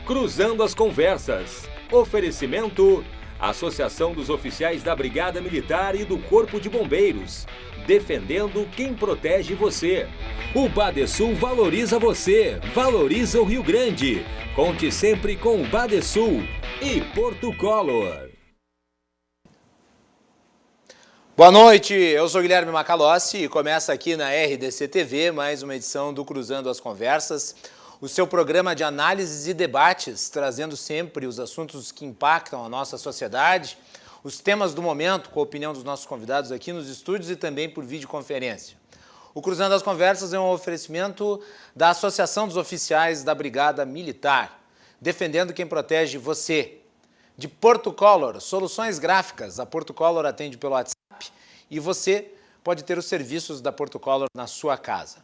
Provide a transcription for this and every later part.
Cruzando as Conversas. Oferecimento: Associação dos Oficiais da Brigada Militar e do Corpo de Bombeiros. Defendendo quem protege você. O Badesul valoriza você, valoriza o Rio Grande. Conte sempre com o Badesul e Porto Color. Boa noite, eu sou Guilherme Macalossi e começa aqui na RDC TV mais uma edição do Cruzando as Conversas, o seu programa de análises e debates, trazendo sempre os assuntos que impactam a nossa sociedade, os temas do momento, com a opinião dos nossos convidados aqui nos estúdios e também por videoconferência. O Cruzando as Conversas é um oferecimento da Associação dos Oficiais da Brigada Militar, defendendo quem protege você. De Porto Color, soluções gráficas. A Porto Color atende pelo WhatsApp e você pode ter os serviços da Porto Color na sua casa.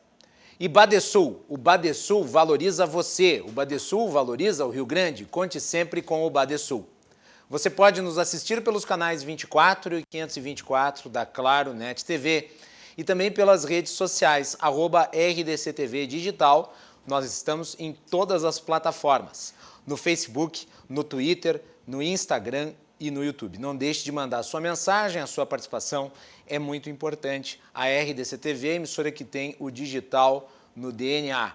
E Badesul, o Badesul valoriza você, o Badesul valoriza o Rio Grande, conte sempre com o Badesul. Você pode nos assistir pelos canais 24 e 524 da Claro Net TV e também pelas redes sociais, @RDCTV Digital. Nós estamos em todas as plataformas, no Facebook, no Twitter, no Instagram e no YouTube. Não deixe de mandar a sua mensagem, a sua participação é muito importante. A RDC TV é a emissora que tem o digital no DNA.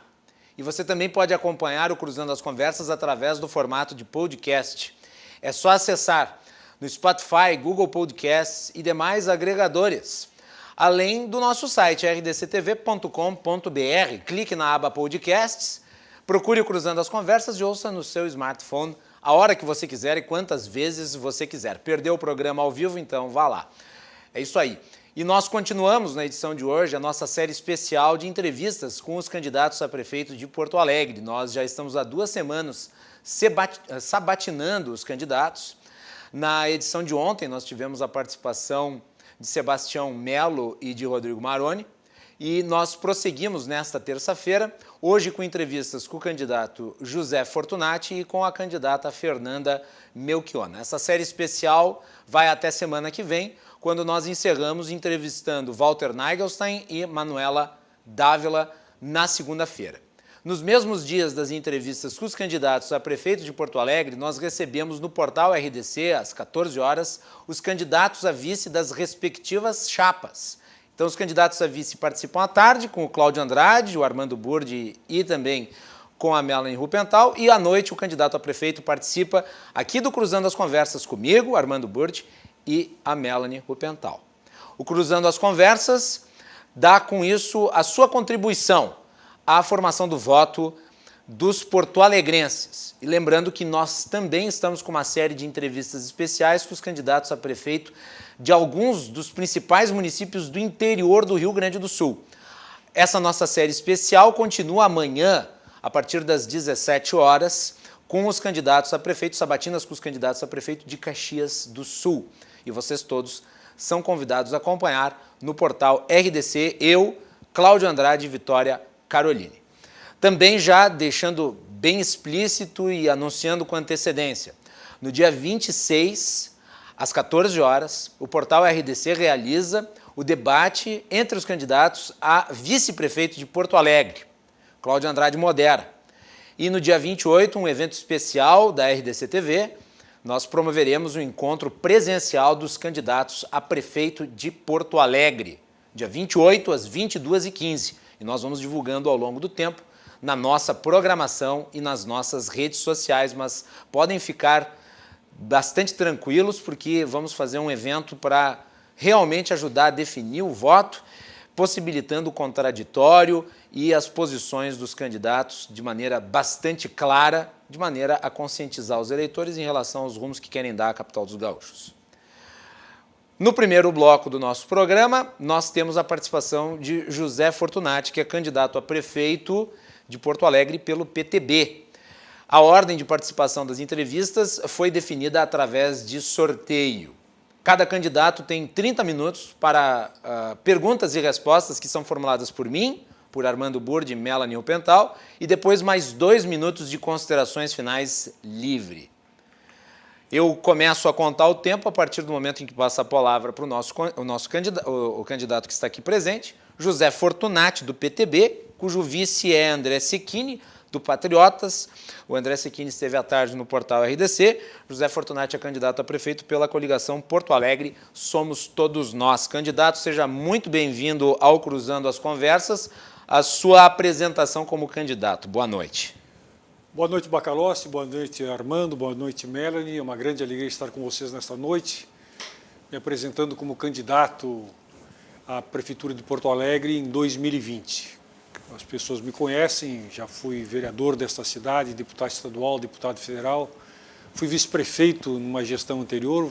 E você também pode acompanhar o Cruzando as Conversas através do formato de podcast. É só acessar no Spotify, Google Podcasts e demais agregadores. Além do nosso site rdctv.com.br, clique na aba Podcasts, procure o Cruzando as Conversas e ouça no seu smartphone a hora que você quiser e quantas vezes você quiser. Perdeu o programa ao vivo? Então vá lá. É isso aí. E nós continuamos na edição de hoje a nossa série especial de entrevistas com os candidatos a prefeito de Porto Alegre. Nós já estamos há 2 semanas sabatinando os candidatos. Na edição de ontem nós tivemos a participação de Sebastião Melo e de Rodrigo Maroni. E nós prosseguimos nesta terça-feira, hoje com entrevistas com o candidato José Fortunati e com a candidata Fernanda Melchiona. Essa série especial vai até semana que vem, quando nós encerramos entrevistando Walter Nagelstein e Manuela Dávila na segunda-feira. Nos mesmos dias das entrevistas com os candidatos a prefeito de Porto Alegre, nós recebemos no portal RDC, às 14 horas, os candidatos a vice das respectivas chapas. Então, os candidatos a vice participam à tarde com o Cláudio Andrade, o Armando Burdi e também com a Melanie Rupental. E à noite o candidato a prefeito participa aqui do Cruzando as Conversas comigo, Armando Burdi e a Melanie Rupental. O Cruzando as Conversas dá com isso a sua contribuição à formação do voto dos porto-alegrenses. E lembrando que nós também estamos com uma série de entrevistas especiais com os candidatos a prefeito de alguns dos principais municípios do interior do Rio Grande do Sul. Essa nossa série especial continua amanhã, a partir das 17 horas, com os candidatos a prefeito, sabatinas com os candidatos a prefeito de Caxias do Sul. E vocês todos são convidados a acompanhar no portal RDC, eu, Cláudio Andrade e Vitória Caroline. Também já deixando bem explícito e anunciando com antecedência, no dia 26, às 14 horas, o portal RDC realiza o debate entre os candidatos a vice-prefeito de Porto Alegre. Cláudio Andrade modera. E no dia 28, um evento especial da RDC TV, nós promoveremos um encontro presencial dos candidatos a prefeito de Porto Alegre, dia 28 às 22h15. E nós vamos divulgando ao longo do tempo na nossa programação e nas nossas redes sociais, mas podem ficar bastante tranquilos, porque vamos fazer um evento para realmente ajudar a definir o voto, possibilitando o contraditório e as posições dos candidatos de maneira bastante clara, de maneira a conscientizar os eleitores em relação aos rumos que querem dar à capital dos gaúchos. No primeiro bloco do nosso programa, nós temos a participação de José Fortunati, que é candidato a prefeito de Porto Alegre pelo PTB. A ordem de participação das entrevistas foi definida através de sorteio. Cada candidato tem 30 minutos para perguntas e respostas que são formuladas por mim, por Armando Burdi e Melanie Rupental, e depois mais 2 minutos de considerações finais livre. Eu começo a contar o tempo a partir do momento em que passa a palavra para o candidato que está aqui presente, José Fortunati, do PTB, cujo vice é André Cecchini, do Patriotas. O André Cecchini esteve à tarde no portal RDC. José Fortunati é candidato a prefeito pela coligação Porto Alegre Somos Todos Nós. Candidato, seja muito bem-vindo ao Cruzando as Conversas. A sua apresentação como candidato. Boa noite. Boa noite, Macalossi. Boa noite, Armando. Boa noite, Melanie. É uma grande alegria estar com vocês nesta noite, me apresentando como candidato à Prefeitura de Porto Alegre em 2020. As pessoas me conhecem, já fui vereador desta cidade, deputado estadual, deputado federal, fui vice-prefeito numa gestão anterior,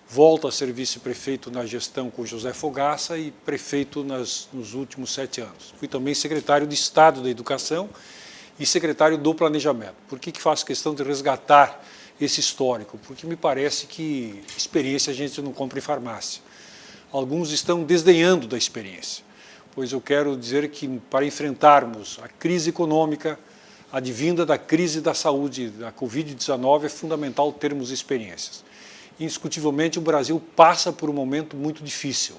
volto a ser vice-prefeito na gestão com José Fogaça e prefeito nos últimos 7 anos. Fui também secretário de Estado da Educação e secretário do Planejamento. Por que faço questão de resgatar esse histórico? Porque me parece que experiência a gente não compra em farmácia. Alguns estão desdenhando da experiência, pois eu quero dizer que para enfrentarmos a crise econômica, advinda da crise da saúde, da Covid-19, é fundamental termos experiências. Indiscutivelmente, o Brasil passa por um momento muito difícil.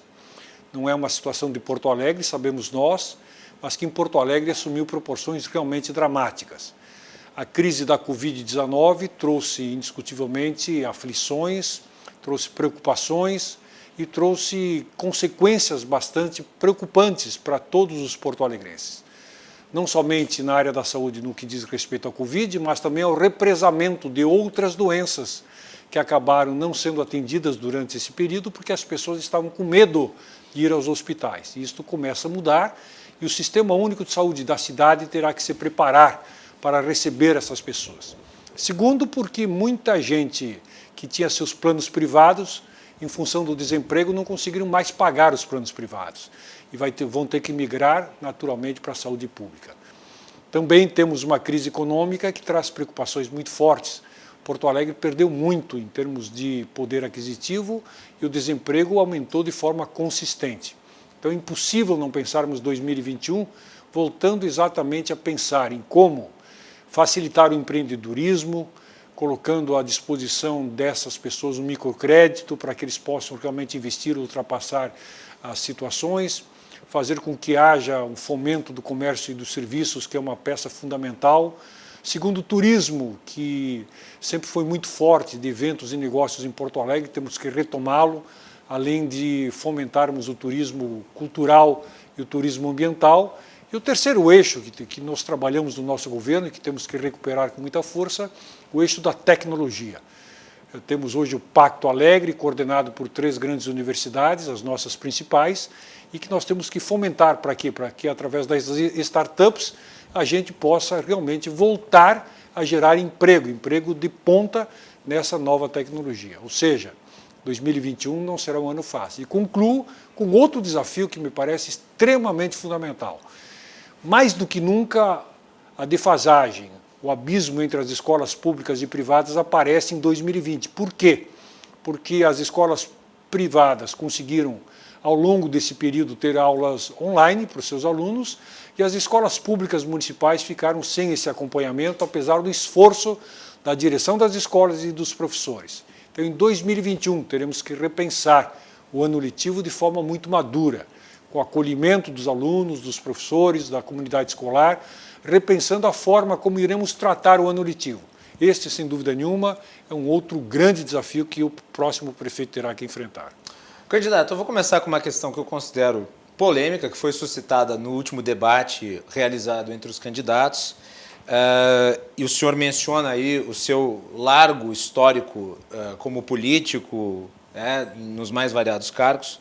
Não é uma situação de Porto Alegre, sabemos nós, mas que em Porto Alegre assumiu proporções realmente dramáticas. A crise da Covid-19 trouxe indiscutivelmente aflições, trouxe preocupações e trouxe consequências bastante preocupantes para todos os porto-alegrenses. Não somente na área da saúde no que diz respeito à Covid, mas também ao represamento de outras doenças que acabaram não sendo atendidas durante esse período porque as pessoas estavam com medo de ir aos hospitais. E isto começa a mudar e o Sistema Único de Saúde da cidade terá que se preparar para receber essas pessoas. Segundo, porque muita gente que tinha seus planos privados, em função do desemprego, não conseguiram mais pagar os planos privados e vão ter que migrar naturalmente para a saúde pública. Também temos uma crise econômica que traz preocupações muito fortes. Porto Alegre perdeu muito em termos de poder aquisitivo e o desemprego aumentou de forma consistente. Então é impossível não pensarmos 2021 voltando exatamente a pensar em como facilitar o empreendedorismo, colocando à disposição dessas pessoas um microcrédito para que eles possam realmente investir, ultrapassar as situações, fazer com que haja um fomento do comércio e dos serviços, que é uma peça fundamental. Segundo, o turismo, que sempre foi muito forte de eventos e negócios em Porto Alegre, temos que retomá-lo, além de fomentarmos o turismo cultural e o turismo ambiental. E o terceiro eixo que nós trabalhamos no nosso governo e que temos que recuperar com muita força, o eixo da tecnologia. Temos hoje o Pacto Alegre, coordenado por 3 grandes universidades, as nossas principais, e que nós temos que fomentar para quê? Para que, através das startups, a gente possa realmente voltar a gerar emprego de ponta nessa nova tecnologia. Ou seja, 2021 não será um ano fácil. E concluo com outro desafio que me parece extremamente fundamental. Mais do que nunca, a defasagem, o abismo entre as escolas públicas e privadas aparece em 2020. Por quê? Porque as escolas privadas conseguiram, ao longo desse período, ter aulas online para os seus alunos e as escolas públicas municipais ficaram sem esse acompanhamento, apesar do esforço da direção das escolas e dos professores. Então, em 2021, teremos que repensar o ano letivo de forma muito madura, com o acolhimento dos alunos, dos professores, da comunidade escolar, repensando a forma como iremos tratar o ano letivo. Este, sem dúvida nenhuma, é um outro grande desafio que o próximo prefeito terá que enfrentar. Candidato, eu vou começar com uma questão que eu considero polêmica, que foi suscitada no último debate realizado entre os candidatos. E o senhor menciona aí o seu largo histórico como político, nos mais variados cargos.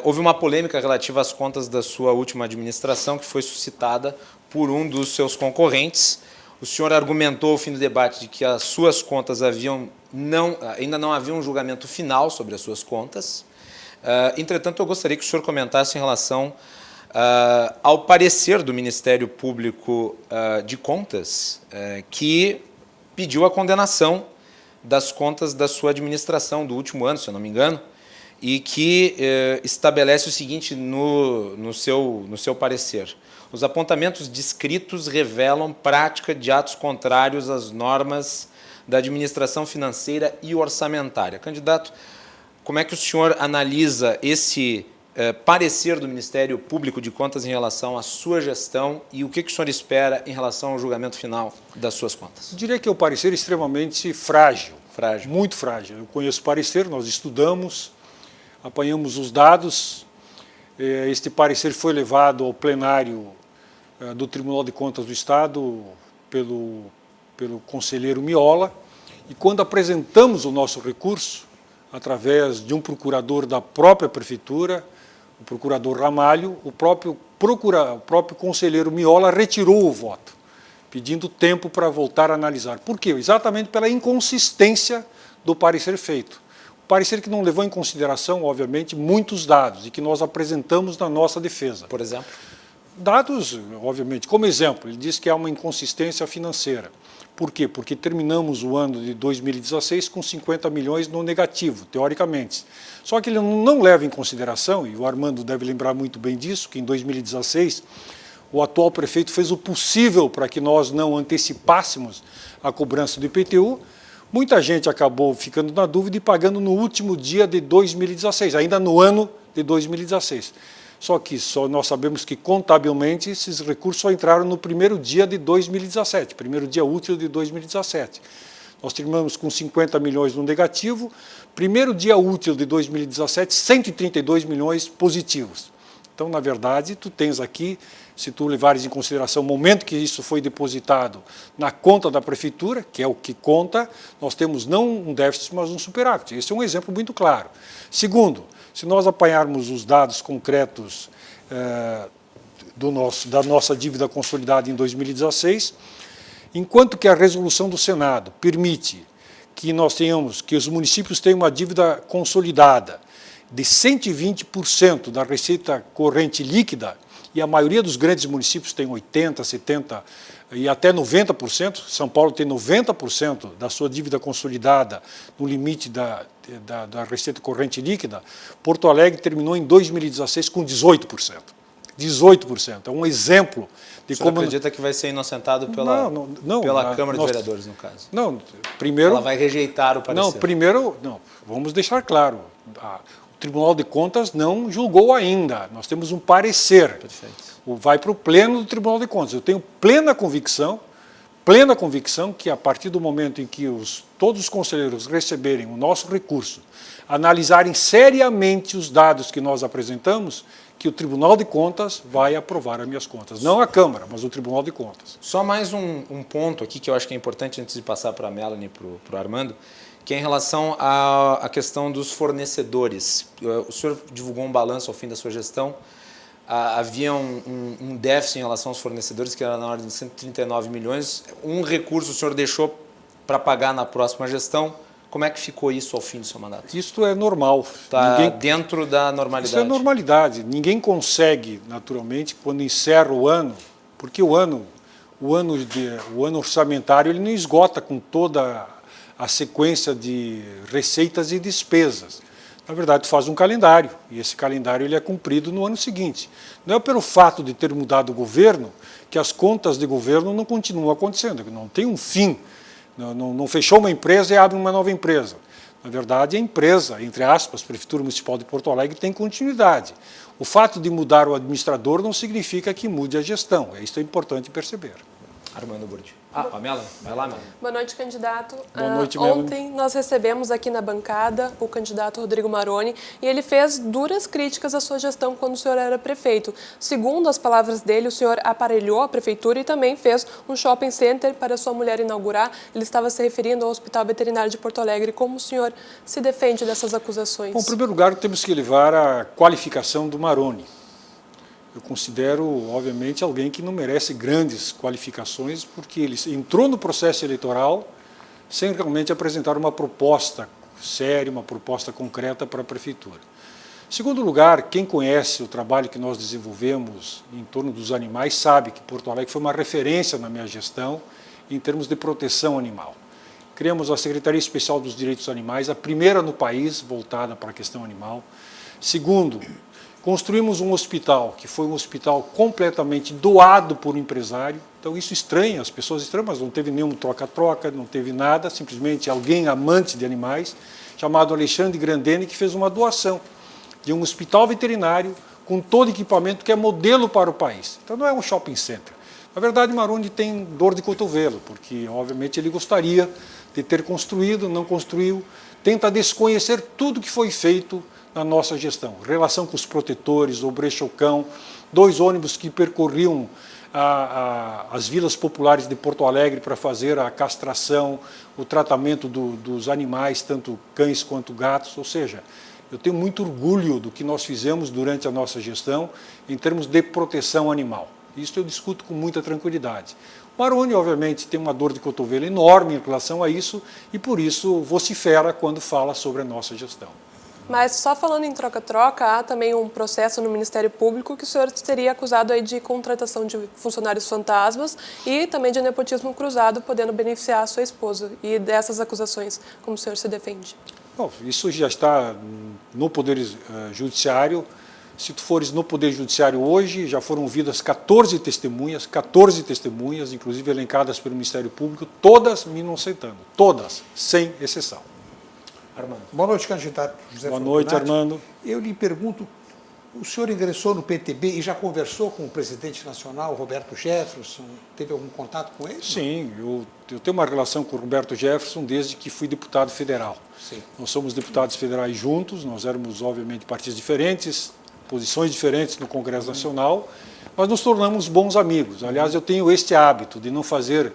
Houve uma polêmica relativa às contas da sua última administração, que foi suscitada por um dos seus concorrentes. O senhor argumentou ao fim do debate de que as suas contas ainda não havia um julgamento final sobre as suas contas. Entretanto, eu gostaria que o senhor comentasse em relação ao parecer do Ministério Público de Contas, que pediu a condenação das contas da sua administração do último ano, se eu não me engano, e que estabelece o seguinte no seu parecer. Os apontamentos descritos revelam prática de atos contrários às normas da administração financeira e orçamentária. Candidato, como é que o senhor analisa esse parecer do Ministério Público de Contas em relação à sua gestão e o que o senhor espera em relação ao julgamento final das suas contas? Eu diria que é um parecer extremamente frágil. Frágil. Muito frágil. Eu conheço o parecer, nós estudamos, apanhamos os dados. Este parecer foi levado ao plenário do Tribunal de Contas do Estado pelo conselheiro Miola, e quando apresentamos o nosso recurso, através de um procurador da própria prefeitura, o procurador Ramalho, o próprio conselheiro Miola retirou o voto, pedindo tempo para voltar a analisar. Por quê? Exatamente pela inconsistência do parecer feito. O parecer que não levou em consideração, obviamente, muitos dados e que nós apresentamos na nossa defesa. Por exemplo? Dados, obviamente, como exemplo, ele diz que há uma inconsistência financeira. Por quê? Porque terminamos o ano de 2016 com 50 milhões no negativo, teoricamente. Só que ele não leva em consideração, e o Armando deve lembrar muito bem disso, que em 2016 o atual prefeito fez o possível para que nós não antecipássemos a cobrança do IPTU. Muita gente acabou ficando na dúvida e pagando no último dia de 2016, ainda no ano de 2016. Só que nós sabemos que, contabilmente, esses recursos só entraram no primeiro dia de 2017, primeiro dia útil de 2017. Nós terminamos com 50 milhões no negativo, primeiro dia útil de 2017, 132 milhões positivos. Então, na verdade, tu tens aqui, se tu levares em consideração o momento que isso foi depositado na conta da prefeitura, que é o que conta, nós temos não um déficit, mas um superávit. Esse é um exemplo muito claro. Segundo, se nós apanharmos os dados concretos da nossa dívida consolidada em 2016, enquanto que a resolução do Senado permite que que os municípios tenham uma dívida consolidada de 120% da receita corrente líquida, e a maioria dos grandes municípios tem 80%, 70% e até 90%, São Paulo tem 90% da sua dívida consolidada no limite da receita corrente líquida, Porto Alegre terminou em 2016 com 18%. 18%. É um exemplo de como... Você acredita que vai ser inocentado pela Câmara de Vereadores, no caso? Não, primeiro... Ela vai rejeitar o parecer. Não, primeiro, vamos deixar claro, o Tribunal de Contas não julgou ainda, nós temos um parecer. Perfeito. Vai para o pleno do Tribunal de Contas. Eu tenho plena convicção que a partir do momento em que todos os conselheiros receberem o nosso recurso, analisarem seriamente os dados que nós apresentamos, que o Tribunal de Contas vai aprovar as minhas contas. Não a Câmara, mas o Tribunal de Contas. Só mais um ponto aqui que eu acho que é importante antes de passar para a Melanie e para o Armando, que é em relação à questão dos fornecedores. O senhor divulgou um balanço ao fim da sua gestão. Havia um déficit em relação aos fornecedores, que era na ordem de 139 milhões. Um recurso o senhor deixou para pagar na próxima gestão. Como é que ficou isso ao fim do seu mandato? Isso é normal. Está dentro da normalidade. Isso é normalidade. Ninguém consegue, naturalmente, quando encerra o ano, porque o ano orçamentário ele não esgota com toda a sequência de receitas e despesas. Na verdade, tu faz um calendário, e esse calendário ele é cumprido no ano seguinte. Não é pelo fato de ter mudado o governo que as contas de governo não continuam acontecendo, não tem um fim. Não fechou uma empresa e abre uma nova empresa. Na verdade, a empresa, entre aspas, Prefeitura Municipal de Porto Alegre, tem continuidade. O fato de mudar o administrador não significa que mude a gestão. Isso é importante perceber. Armando Burdi. Pamela, vai lá, Melanie. Boa noite, candidato. Boa noite, ontem nós recebemos aqui na bancada o candidato Rodrigo Maroni e ele fez duras críticas à sua gestão quando o senhor era prefeito. Segundo as palavras dele, o senhor aparelhou a prefeitura e também fez um shopping center para sua mulher inaugurar. Ele estava se referindo ao Hospital Veterinário de Porto Alegre. Como o senhor se defende dessas acusações? Bom, em primeiro lugar, temos que levar a qualificação do Maroni. Eu considero, obviamente, alguém que não merece grandes qualificações, porque ele entrou no processo eleitoral sem realmente apresentar uma proposta séria, uma proposta concreta para a prefeitura. Em segundo lugar, quem conhece o trabalho que nós desenvolvemos em torno dos animais sabe que Porto Alegre foi uma referência na minha gestão em termos de proteção animal. Criamos a Secretaria Especial dos Direitos Animais, a primeira no país voltada para a questão animal. Segundo, construímos um hospital, que foi um hospital completamente doado por um empresário. Então isso estranha, as pessoas estranham, mas não teve nenhum troca-troca, não teve nada, simplesmente alguém amante de animais, chamado Alexandre Grandene, que fez uma doação. de um hospital veterinário com todo equipamento que é modelo para o país. Então não é um shopping center. Na verdade, Maroni tem dor de cotovelo, porque obviamente ele gostaria de ter construído, não construiu, tenta desconhecer tudo que foi feito na nossa gestão. Relação com os protetores, o brechocão, 2 ônibus que percorriam as vilas populares de Porto Alegre para fazer a castração, o tratamento dos animais, tanto cães quanto gatos. Ou seja, eu tenho muito orgulho do que nós fizemos durante a nossa gestão em termos de proteção animal. Isso eu discuto com muita tranquilidade. Maroni, obviamente, tem uma dor de cotovelo enorme em relação a isso e, por isso, vocifera quando fala sobre a nossa gestão. Mas só falando em troca-troca, há também um processo no Ministério Público que o senhor seria acusado aí de contratação de funcionários fantasmas e também de nepotismo cruzado, podendo beneficiar a sua esposa. E dessas acusações, como o senhor se defende? Bom, isso já está no Poder Judiciário. Se tu fores no Poder Judiciário hoje, já foram ouvidas 14 testemunhas, inclusive elencadas pelo Ministério Público, todas me inocentando, todas, sem exceção. Armando. Boa noite, candidato José Boa noite, Armando. Eu lhe pergunto, o senhor ingressou no PTB e já conversou com o presidente nacional, Roberto Jefferson? Teve algum contato com ele? Sim, eu tenho uma relação com o Roberto Jefferson desde que fui deputado federal. Sim. Nós somos deputados federais juntos, nós éramos, obviamente, partidos diferentes, posições diferentes no Congresso Nacional, mas nos tornamos bons amigos. Aliás, eu tenho este hábito de não fazer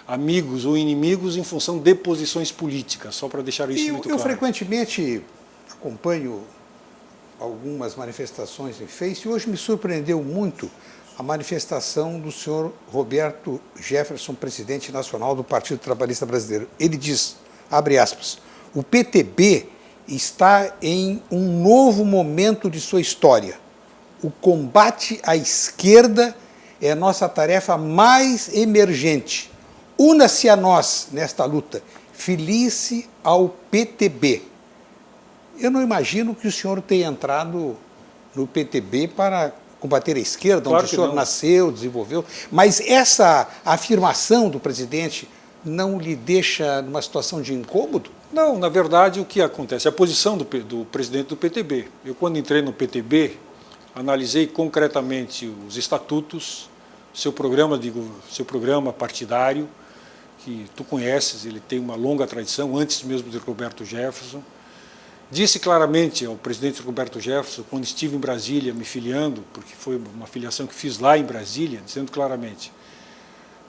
amigos ou inimigos em função de posições políticas, só para deixar isso muito claro. Eu frequentemente acompanho algumas manifestações em Face e hoje me surpreendeu muito a manifestação do senhor Roberto Jefferson, presidente nacional do Partido Trabalhista Brasileiro. Ele diz, abre aspas, o PTB está em um novo momento de sua história. O combate à esquerda é a nossa tarefa mais emergente. Una-se a nós nesta luta, filie-se ao PTB. Eu não imagino que o senhor tenha entrado no PTB para combater a esquerda, claro onde o senhor nasceu, desenvolveu, mas essa afirmação do presidente não lhe deixa numa situação de incômodo? Não, na verdade, o que acontece? A posição do presidente do PTB. Eu, quando entrei no PTB, analisei concretamente os estatutos, seu programa partidário, que tu conheces, ele tem uma longa tradição, antes mesmo de Roberto Jefferson. Disse claramente ao presidente Roberto Jefferson, quando estive em Brasília me filiando, porque foi uma filiação que fiz lá em Brasília, dizendo claramente,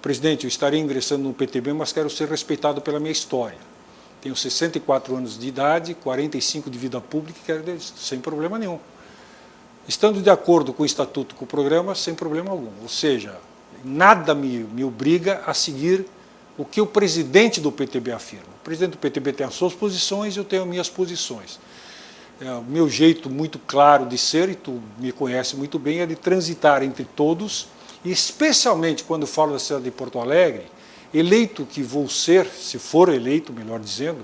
presidente, eu estarei ingressando no PTB, mas quero ser respeitado pela minha história. Tenho 64 anos de idade, 45 de vida pública e quero sem problema nenhum. Estando de acordo com o estatuto, com o programa, sem problema algum. Ou seja, nada me obriga a seguir o que o presidente do PTB afirma. O presidente do PTB tem as suas posições e eu tenho as minhas posições. O meu jeito muito claro de ser, e tu me conhece muito bem, é de transitar entre todos, e especialmente quando eu falo da cidade de Porto Alegre, eleito que vou ser, se for eleito, melhor dizendo,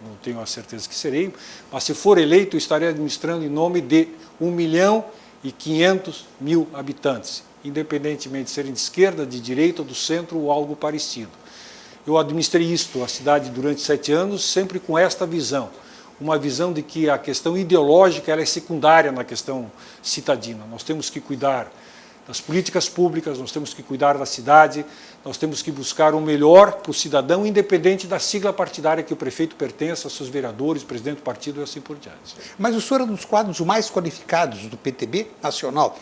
não tenho a certeza que serei, mas se for eleito, eu estarei administrando em nome de 1.500.000 habitantes, independentemente de serem de esquerda, de direita, do centro ou algo parecido. Eu administrei a cidade durante 7 anos, sempre com esta visão, uma visão de que a questão ideológica ela é secundária na questão citadina. Nós temos que cuidar das políticas públicas, nós temos que cuidar da cidade, nós temos que buscar o melhor para o cidadão, independente da sigla partidária que o prefeito pertence, aos seus vereadores, presidente do partido e assim por diante. Mas o senhor é um dos quadros mais qualificados do PTB nacional,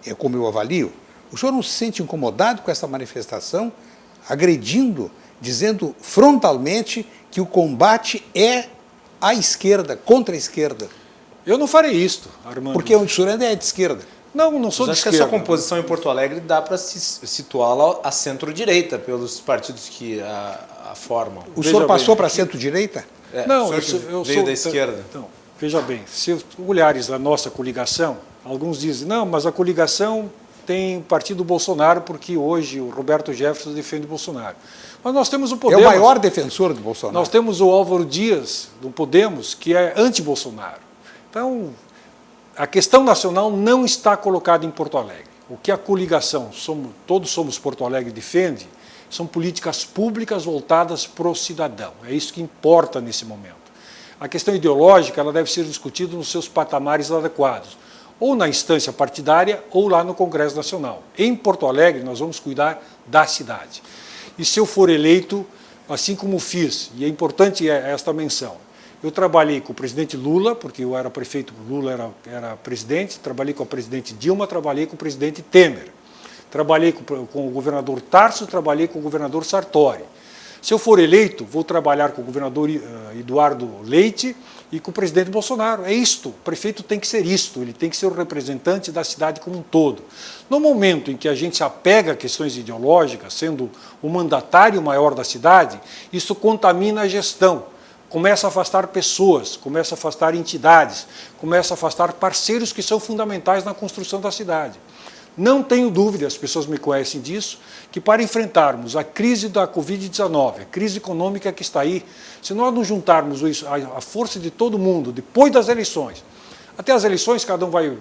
é como eu avalio. O senhor não se sente incomodado com essa manifestação, agredindo, dizendo frontalmente que o combate é à esquerda, contra a esquerda? Eu não farei isto, Armando. Porque o senhor ainda é de esquerda. Não sou de esquerda. esquerda. Acho que a sua composição em Porto Alegre dá para situá-la à centro-direita, pelos partidos que a formam. O senhor passou para a centro-direita? Não, eu sou da esquerda. Então, veja bem, se olhares a nossa coligação, alguns dizem, não, mas a coligação tem partido Bolsonaro porque hoje o Roberto Jefferson defende o Bolsonaro. Mas nós temos o Podemos. É o maior defensor do Bolsonaro. Nós temos o Álvaro Dias, do Podemos, que é anti-Bolsonaro. Então, a questão nacional não está colocada em Porto Alegre. O que a coligação, todos somos Porto Alegre, defende, são políticas públicas voltadas para o cidadão. É isso que importa nesse momento. a questão ideológica ela deve ser discutida nos seus patamares adequados, ou na instância partidária ou lá no Congresso Nacional. Em Porto Alegre, nós vamos cuidar da cidade. E se eu for eleito, assim como fiz, e é importante esta menção, eu trabalhei com o presidente Lula, porque eu era prefeito, Lula era presidente, trabalhei com a presidente Dilma, trabalhei com o presidente Temer, trabalhei com o governador Tarso, trabalhei com o governador Sartori. Se eu for eleito, vou trabalhar com o governador Eduardo Leite e com o presidente Bolsonaro. É isto, o prefeito tem que ser isto, ele tem que ser o representante da cidade como um todo. No momento em que a gente se apega a questões ideológicas, sendo o mandatário maior da cidade, isso contamina a gestão, começa a afastar pessoas, começa a afastar entidades, começa a afastar parceiros que são fundamentais na construção da cidade. Não tenho dúvida, as pessoas me conhecem disso, que para enfrentarmos a crise da Covid-19, a crise econômica que está aí, se nós não juntarmos a força de todo mundo, depois das eleições, até as eleições cada um vai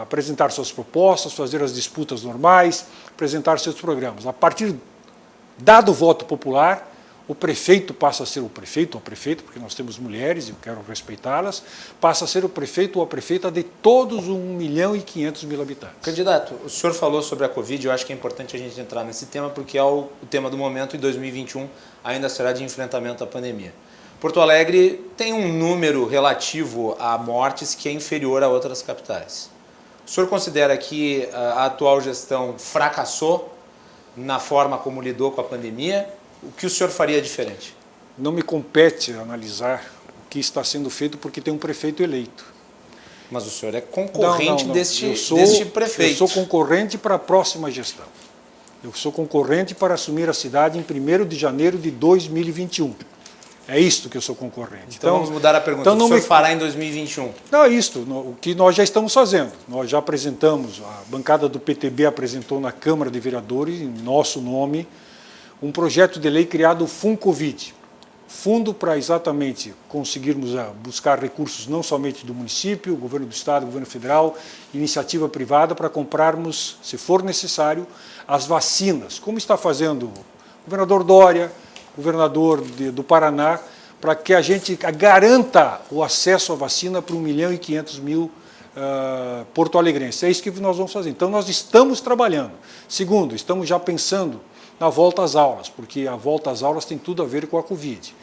apresentar suas propostas, fazer as disputas normais, apresentar seus programas. A partir dado o voto popular, o prefeito passa a ser o prefeito ou a prefeita, porque nós temos mulheres e eu quero respeitá-las, passa a ser o prefeito ou a prefeita de todos 1.500.000 habitantes. Candidato, o senhor falou sobre a Covid, eu acho que é importante a gente entrar nesse tema, porque é o tema do momento, e 2021 ainda será de enfrentamento à pandemia. Porto Alegre tem um número relativo a mortes que é inferior a outras capitais. O senhor considera que a atual gestão fracassou na forma como lidou com a pandemia? O que o senhor faria diferente? Não me compete analisar o que está sendo feito porque tem um prefeito eleito. Mas o senhor é concorrente não. Deste prefeito. Eu sou concorrente para a próxima gestão. Eu sou concorrente para assumir a cidade em 1º de janeiro de 2021. É isto que eu sou concorrente. Então vamos mudar a pergunta. Então, o que o senhor fará em 2021? Não, é isto. O que nós já estamos fazendo. Nós já apresentamos, a bancada do PTB apresentou na Câmara de Vereadores, em nosso nome, um projeto de lei criado o FUNCovid, fundo para exatamente conseguirmos buscar recursos não somente do município, governo do estado, governo federal, iniciativa privada, para comprarmos, se for necessário, as vacinas, como está fazendo o governador Dória, governador do Paraná, para que a gente garanta o acesso à vacina para 1.500.000 porto-alegrenses. É isso que nós vamos fazer. Então, nós estamos trabalhando. Segundo, estamos já pensando na volta às aulas, porque a volta às aulas tem tudo a ver com a Covid.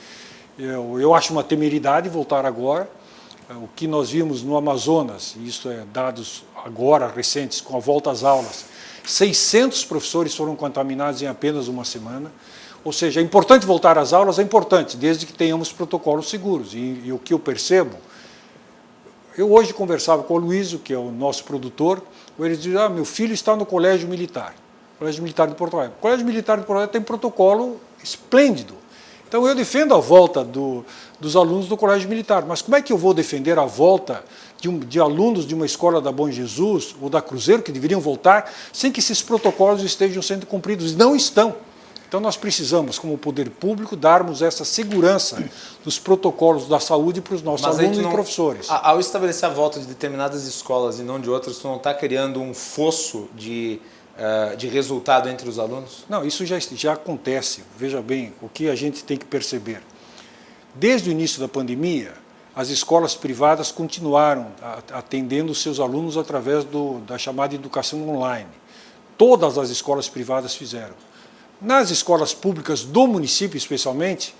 Eu acho uma temeridade voltar agora. O que nós vimos no Amazonas, e isso é dados agora recentes, com a volta às aulas, 600 professores foram contaminados em apenas uma semana. Ou seja, é importante voltar às aulas, é importante, desde que tenhamos protocolos seguros. E o que eu percebo, eu hoje conversava com o Luísio, que é o nosso produtor, ele dizia, meu filho está no Colégio Militar. Colégio Militar de Porto Alegre. O Colégio Militar de Porto Alegre tem protocolo esplêndido. Então eu defendo a volta dos alunos do Colégio Militar, mas como é que eu vou defender a volta de alunos de uma escola da Bom Jesus ou da Cruzeiro, que deveriam voltar, sem que esses protocolos estejam sendo cumpridos? Não estão. Então nós precisamos, como poder público, darmos essa segurança dos protocolos da saúde para os nossos alunos e professores. Ao estabelecer a volta de determinadas escolas e não de outras, tu não está criando um fosso de resultado entre os alunos? Não, isso já acontece. Veja bem, o que a gente tem que perceber. Desde o início da pandemia, as escolas privadas continuaram atendendo os seus alunos através da chamada educação online. Todas as escolas privadas fizeram. Nas escolas públicas do município, especialmente,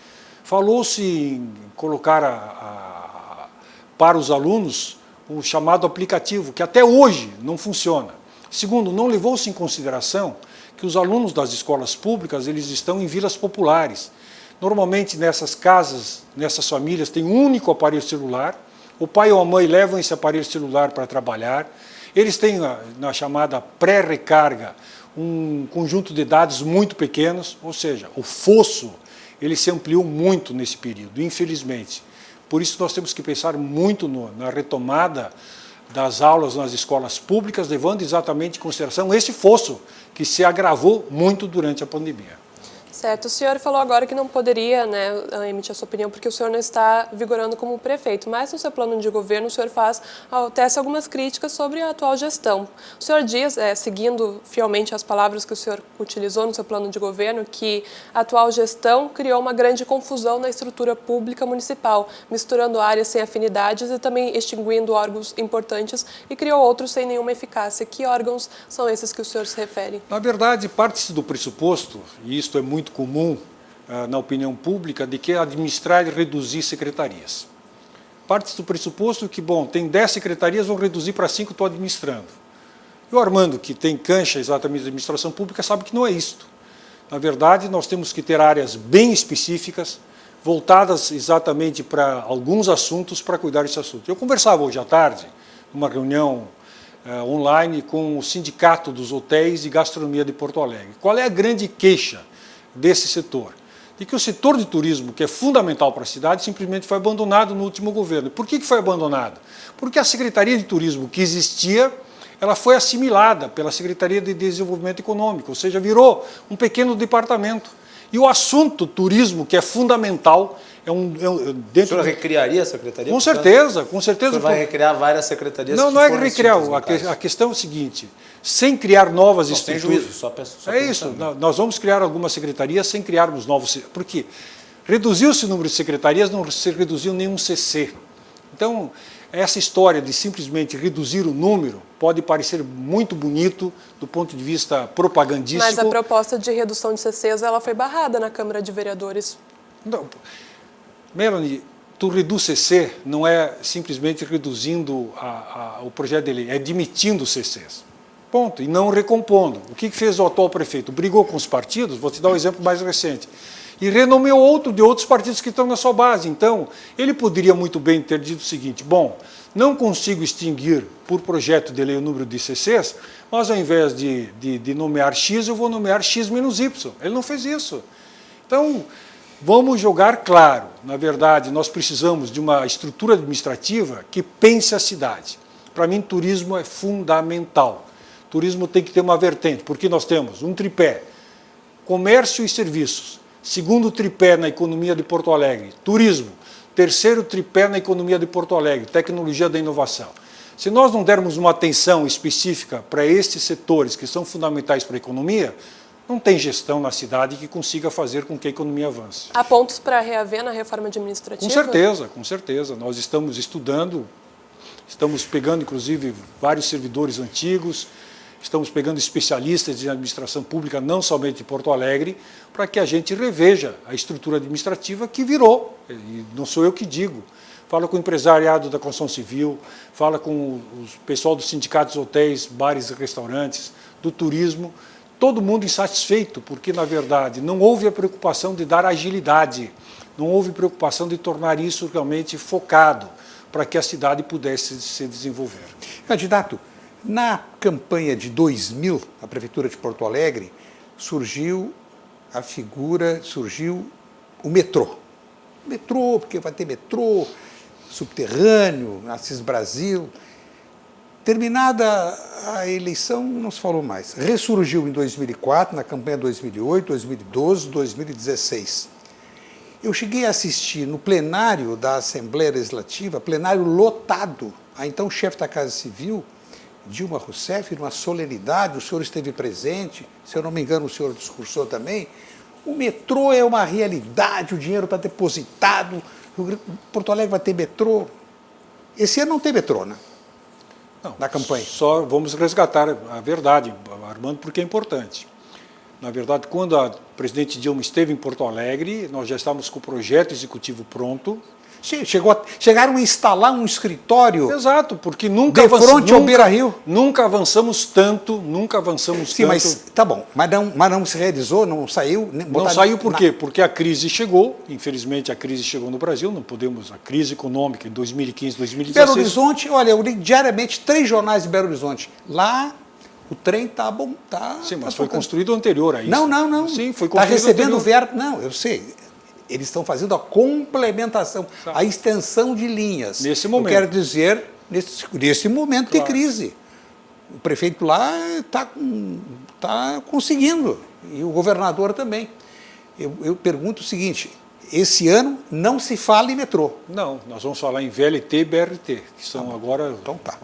falou-se em colocar para os alunos o chamado aplicativo, que até hoje não funciona. Segundo, não levou-se em consideração que os alunos das escolas públicas eles estão em vilas populares. Normalmente, nessas casas, nessas famílias, tem um único aparelho celular, o pai ou a mãe levam esse aparelho celular para trabalhar, eles têm, na chamada pré-recarga, um conjunto de dados muito pequenos, ou seja, o fosso ele se ampliou muito nesse período, infelizmente. Por isso, nós temos que pensar muito na retomada das aulas nas escolas públicas, levando exatamente em consideração esse fosso que se agravou muito durante a pandemia. Certo, o senhor falou agora que não poderia, né, emitir a sua opinião porque o senhor não está vigorando como prefeito, mas no seu plano de governo o senhor tece algumas críticas sobre a atual gestão. O senhor diz, seguindo fielmente as palavras que o senhor utilizou no seu plano de governo, que a atual gestão criou uma grande confusão na estrutura pública municipal, misturando áreas sem afinidades e também extinguindo órgãos importantes e criou outros sem nenhuma eficácia. Que órgãos são esses que o senhor se refere? Na verdade, parte-se do pressuposto, e isto é muito comum na opinião pública, de que administrar e reduzir secretarias. Parte-se do pressuposto que, bom, tem 10 secretarias, vou reduzir para 5, estou administrando. E o Armando, que tem cancha exatamente de administração pública, sabe que não é isto. Na verdade, nós temos que ter áreas bem específicas, voltadas exatamente para alguns assuntos, para cuidar desse assunto. Eu conversava hoje à tarde, numa reunião online com o Sindicato dos Hotéis e Gastronomia de Porto Alegre. Qual é a grande queixa desse setor? De que o setor de turismo, que é fundamental para a cidade, simplesmente foi abandonado no último governo. Por que foi abandonado? Porque a Secretaria de Turismo que existia, ela foi assimilada pela Secretaria de Desenvolvimento Econômico, ou seja, virou um pequeno departamento. E o assunto turismo, que é fundamental, O senhor recriaria a secretaria? Com certeza, com certeza. O senhor vai recriar várias secretarias? Não é recriar. A questão é o seguinte, sem criar novas estruturas... Sem juízo, só é isso, nós vamos criar algumas secretarias sem criarmos novos... Por quê? Reduziu-se o número de secretarias, não se reduziu nenhum CC. Então, essa história de simplesmente reduzir o número pode parecer muito bonito do ponto de vista propagandístico. Mas a proposta de redução de CCs ela foi barrada na Câmara de Vereadores. Não, Melanie, tu reduz CC não é simplesmente reduzindo o projeto de lei, é demitindo CCs. Ponto. E não recompondo. O que fez o atual prefeito? Brigou com os partidos, vou te dar um exemplo mais recente, e renomeou outro de outros partidos que estão na sua base. Então, ele poderia muito bem ter dito o seguinte, bom, não consigo extinguir por projeto de lei o número de CCs, mas ao invés de nomear X, eu vou nomear X menos Y. Ele não fez isso. Então, vamos jogar claro. Na verdade, nós precisamos de uma estrutura administrativa que pense a cidade. Para mim, turismo é fundamental. Turismo tem que ter uma vertente, porque nós temos um tripé, comércio e serviços. Segundo tripé na economia de Porto Alegre, turismo. Terceiro tripé na economia de Porto Alegre, tecnologia da inovação. Se nós não dermos uma atenção específica para estes setores que são fundamentais para a economia, não tem gestão na cidade que consiga fazer com que a economia avance. Há pontos para reaver na reforma administrativa? Com certeza. Nós estamos estudando, estamos pegando, inclusive, vários servidores antigos, estamos pegando especialistas de administração pública, não somente de Porto Alegre, para que a gente reveja a estrutura administrativa que virou, e não sou eu que digo. Fala com o empresariado da construção civil, fala com o pessoal dos sindicatos, hotéis, bares e restaurantes, do turismo, todo mundo insatisfeito, porque, na verdade, não houve a preocupação de dar agilidade, não houve preocupação de tornar isso realmente focado, para que a cidade pudesse se desenvolver. Candidato, na campanha de 2000, a Prefeitura de Porto Alegre, surgiu o metrô. Metrô, porque vai ter metrô subterrâneo, Assis Brasil. Terminada a eleição, não se falou mais. Ressurgiu em 2004, na campanha 2008, 2012, 2016. Eu cheguei a assistir no plenário da Assembleia Legislativa, plenário lotado, a então chefe da Casa Civil, Dilma Rousseff, numa solenidade, o senhor esteve presente, se eu não me engano o senhor discursou também. O metrô é uma realidade, o dinheiro está depositado, Porto Alegre vai ter metrô. Esse ano não tem metrô, né? Não, na campanha. Só vamos resgatar a verdade, Armando, porque é importante. Na verdade, quando a presidente Dilma esteve em Porto Alegre, nós já estávamos com o projeto executivo pronto. Chegaram a instalar um escritório. Exato, porque de frente ao Beira-Rio. Nunca avançamos tanto. Sim, mas tá bom, mas não se realizou, não saiu. Não saiu por quê? Porque a crise chegou, infelizmente a crise chegou no Brasil, não podemos, a crise econômica em 2015, 2016. Belo Horizonte, olha, eu li diariamente 3 jornais de Belo Horizonte. Lá o trem está bom, tá. Sim, mas foi construído anterior a isso. Não. Sim, foi construído Está recebendo anterior. verba. Não, eu sei. Eles estão fazendo a complementação, a extensão de linhas. Nesse momento. Eu quero dizer, nesse momento de crise. O prefeito lá está conseguindo, e o governador também. Eu pergunto o seguinte, esse ano não se fala em metrô. Não, nós vamos falar em VLT e BRT, que são agora... Então tá.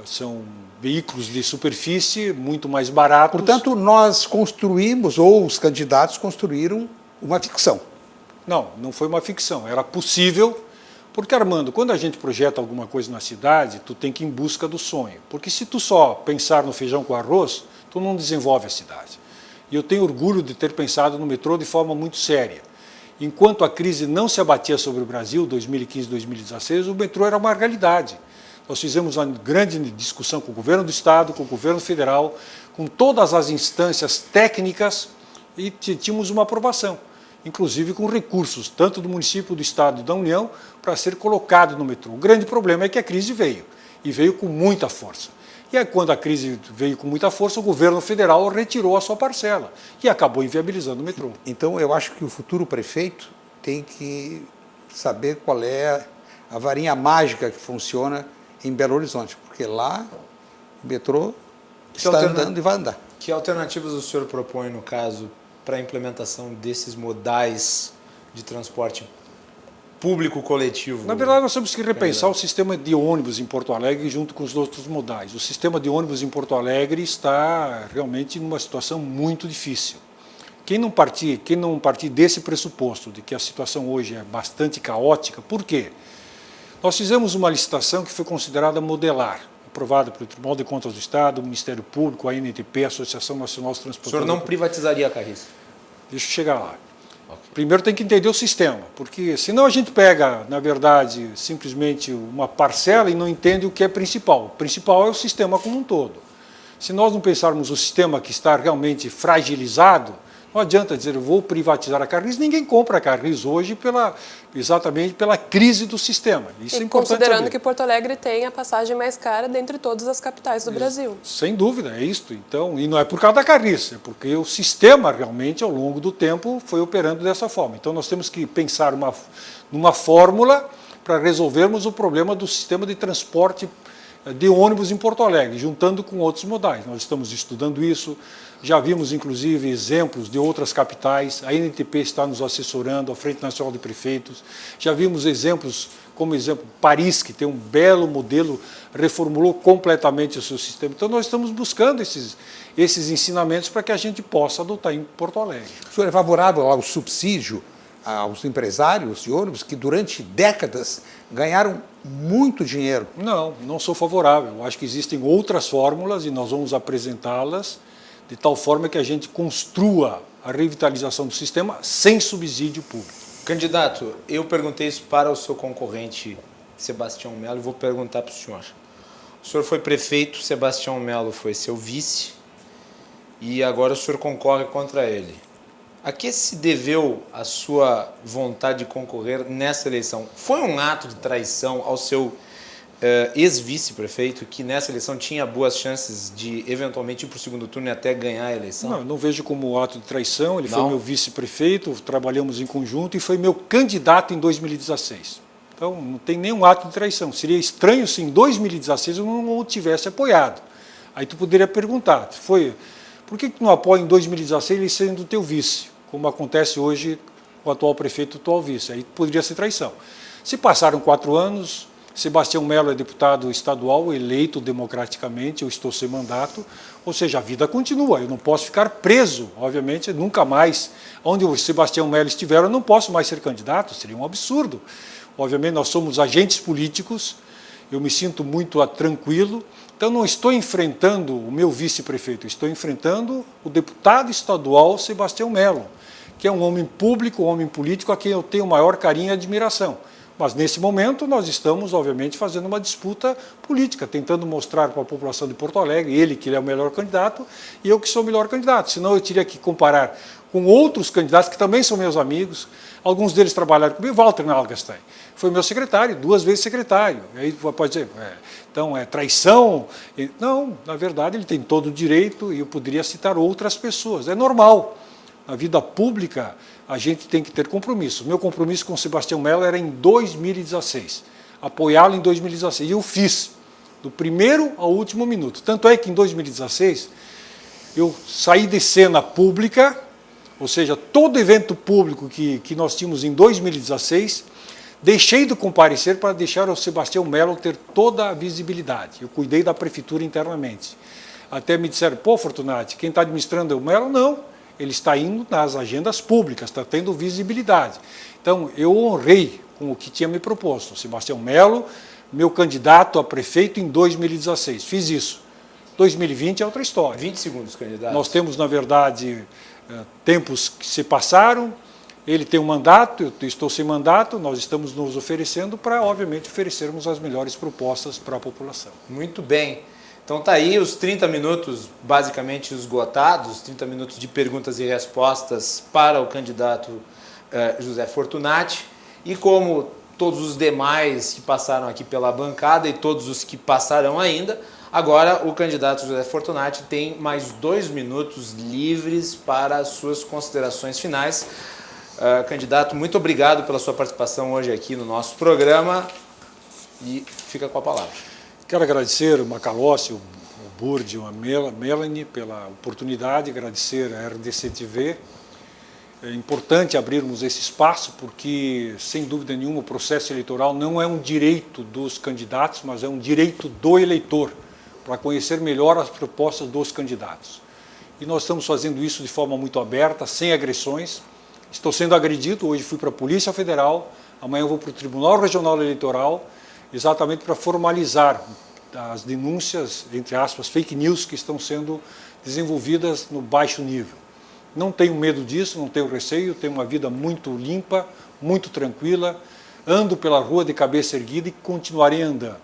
São veículos de superfície muito mais baratos. Portanto, nós construímos, ou os candidatos construíram, uma ficção. Não foi uma ficção, era possível, porque, Armando, quando a gente projeta alguma coisa na cidade, tu tem que ir em busca do sonho. Porque se tu só pensar no feijão com arroz, tu não desenvolve a cidade. E eu tenho orgulho de ter pensado no metrô de forma muito séria. Enquanto a crise não se abatia sobre o Brasil, 2015, 2016, o metrô era uma realidade. Nós fizemos uma grande discussão com o governo do Estado, com o governo federal, com todas as instâncias técnicas e tínhamos uma aprovação, inclusive com recursos, tanto do município, do Estado e da União, para ser colocado no metrô. O grande problema é que a crise veio, e veio com muita força. E aí, quando a crise veio com muita força, o governo federal retirou a sua parcela e acabou inviabilizando o metrô. Então, eu acho que o futuro prefeito tem que saber qual é a varinha mágica que funciona em Belo Horizonte, porque lá o metrô está andando e vai andar. Que alternativas o senhor propõe, no caso, para a implementação desses modais de transporte público coletivo? Na verdade, nós temos que repensar o sistema de ônibus em Porto Alegre junto com os outros modais. O sistema de ônibus em Porto Alegre está realmente numa situação muito difícil. Quem não partir desse pressuposto de que a situação hoje é bastante caótica, por quê? Nós fizemos uma licitação que foi considerada modelar, aprovada pelo Tribunal de Contas do Estado, o Ministério Público, a ANTP, a Associação Nacional dos O Transportadores. senhor não privatizaria a Carris? Deixa eu chegar lá. Primeiro tem que entender o sistema, porque senão a gente pega, na verdade, simplesmente uma parcela e não entende o que é principal. O principal é o sistema como um todo. Se nós não pensarmos o sistema que está realmente fragilizado, não adianta dizer, eu vou privatizar a Carris. Ninguém compra a Carris hoje exatamente pela crise do sistema. Isso é importante considerando saber. que Porto Alegre tem a passagem mais cara dentre todas as capitais do Brasil. Sem dúvida, é isto. Então, e não é por causa da Carris, é porque o sistema realmente, ao longo do tempo, foi operando dessa forma. Então, nós temos que pensar numa fórmula para resolvermos o problema do sistema de transporte de ônibus em Porto Alegre, juntando com outros modais. Nós estamos estudando isso, já vimos inclusive exemplos de outras capitais, a ANTP está nos assessorando, a Frente Nacional de Prefeitos, já vimos exemplos, como exemplo, Paris, que tem um belo modelo, reformulou completamente o seu sistema. Então nós estamos buscando esses ensinamentos para que a gente possa adotar em Porto Alegre. O senhor é favorável ao subsídio aos empresários de ônibus que durante décadas ganharam muito dinheiro? Não sou favorável. Eu acho que existem outras fórmulas e nós vamos apresentá-las de tal forma que a gente construa a revitalização do sistema sem subsídio público. Candidato, eu perguntei isso para o seu concorrente Sebastião Melo e vou perguntar para o senhor. O senhor foi prefeito, Sebastião Melo foi seu vice e agora o senhor concorre contra ele. A que se deveu a sua vontade de concorrer nessa eleição? Foi um ato de traição ao seu ex-vice-prefeito, que nessa eleição tinha boas chances de eventualmente ir para o segundo turno e até ganhar a eleição? Não, eu não vejo como ato de traição. Ele foi meu vice-prefeito, trabalhamos em conjunto e foi meu candidato em 2016. Então, não tem nenhum ato de traição. Seria estranho se em 2016 eu não o tivesse apoiado. Aí tu poderia perguntar, por que tu não apoia em 2016 ele sendo teu vice, como acontece hoje com o atual prefeito e o atual vice? Aí poderia ser traição. Se passaram 4 anos, Sebastião Melo é deputado estadual, eleito democraticamente, eu estou sem mandato, ou seja, a vida continua, eu não posso ficar preso, obviamente, nunca mais. Onde o Sebastião Melo estiver, eu não posso mais ser candidato, seria um absurdo. Obviamente, nós somos agentes políticos, eu me sinto muito tranquilo, então não estou enfrentando o meu vice-prefeito, estou enfrentando o deputado estadual Sebastião Melo, que é um homem público, um homem político a quem eu tenho maior carinho e admiração. Mas, nesse momento, nós estamos, obviamente, fazendo uma disputa política, tentando mostrar para a população de Porto Alegre, que ele é o melhor candidato, e eu que sou o melhor candidato. Senão, eu teria que comparar com outros candidatos que também são meus amigos. Alguns deles trabalharam comigo. Walter Nalgastein foi meu secretário, 2 vezes secretário. Aí pode dizer, então é traição? Não, na verdade, ele tem todo o direito e eu poderia citar outras pessoas. É normal. Na vida pública, a gente tem que ter compromisso. Meu compromisso com o Sebastião Melo era em 2016, apoiá-lo em 2016. E eu fiz, do primeiro ao último minuto. Tanto é que em 2016, eu saí de cena pública Ou seja, todo evento público que nós tínhamos em 2016, deixei de comparecer para deixar o Sebastião Mello ter toda a visibilidade. Eu cuidei da prefeitura internamente. Até me disseram, pô, Fortunati, quem está administrando é o Mello? Não, ele está indo nas agendas públicas, está tendo visibilidade. Então, eu honrei com o que tinha me proposto. Sebastião Mello, meu candidato a prefeito em 2016. Fiz isso. 2020 é outra história. 20 segundos, candidato. Nós temos, na verdade, tempos que se passaram. Ele tem um mandato, eu estou sem mandato, nós estamos nos oferecendo para, obviamente, oferecermos as melhores propostas para a população. Muito bem. Então tá aí os 30 minutos basicamente esgotados, 30 minutos de perguntas e respostas para o candidato José Fortunati. E como todos os demais que passaram aqui pela bancada e todos os que passarão ainda, agora o candidato José Fortunati tem mais 2 minutos livres para as suas considerações finais. Candidato, muito obrigado pela sua participação hoje aqui no nosso programa e fica com a palavra. Quero agradecer o Macalossi, o Burdi, a Melanie pela oportunidade, agradecer a RDC TV. É importante abrirmos esse espaço porque, sem dúvida nenhuma, o processo eleitoral não é um direito dos candidatos, mas é um direito do eleitor, para conhecer melhor as propostas dos candidatos. E nós estamos fazendo isso de forma muito aberta, sem agressões. Estou sendo agredido, hoje fui para a Polícia Federal, amanhã eu vou para o Tribunal Regional Eleitoral, exatamente para formalizar as denúncias, entre aspas, fake news que estão sendo desenvolvidas no baixo nível. Não tenho medo disso, não tenho receio, tenho uma vida muito limpa, muito tranquila, ando pela rua de cabeça erguida e continuarei andando.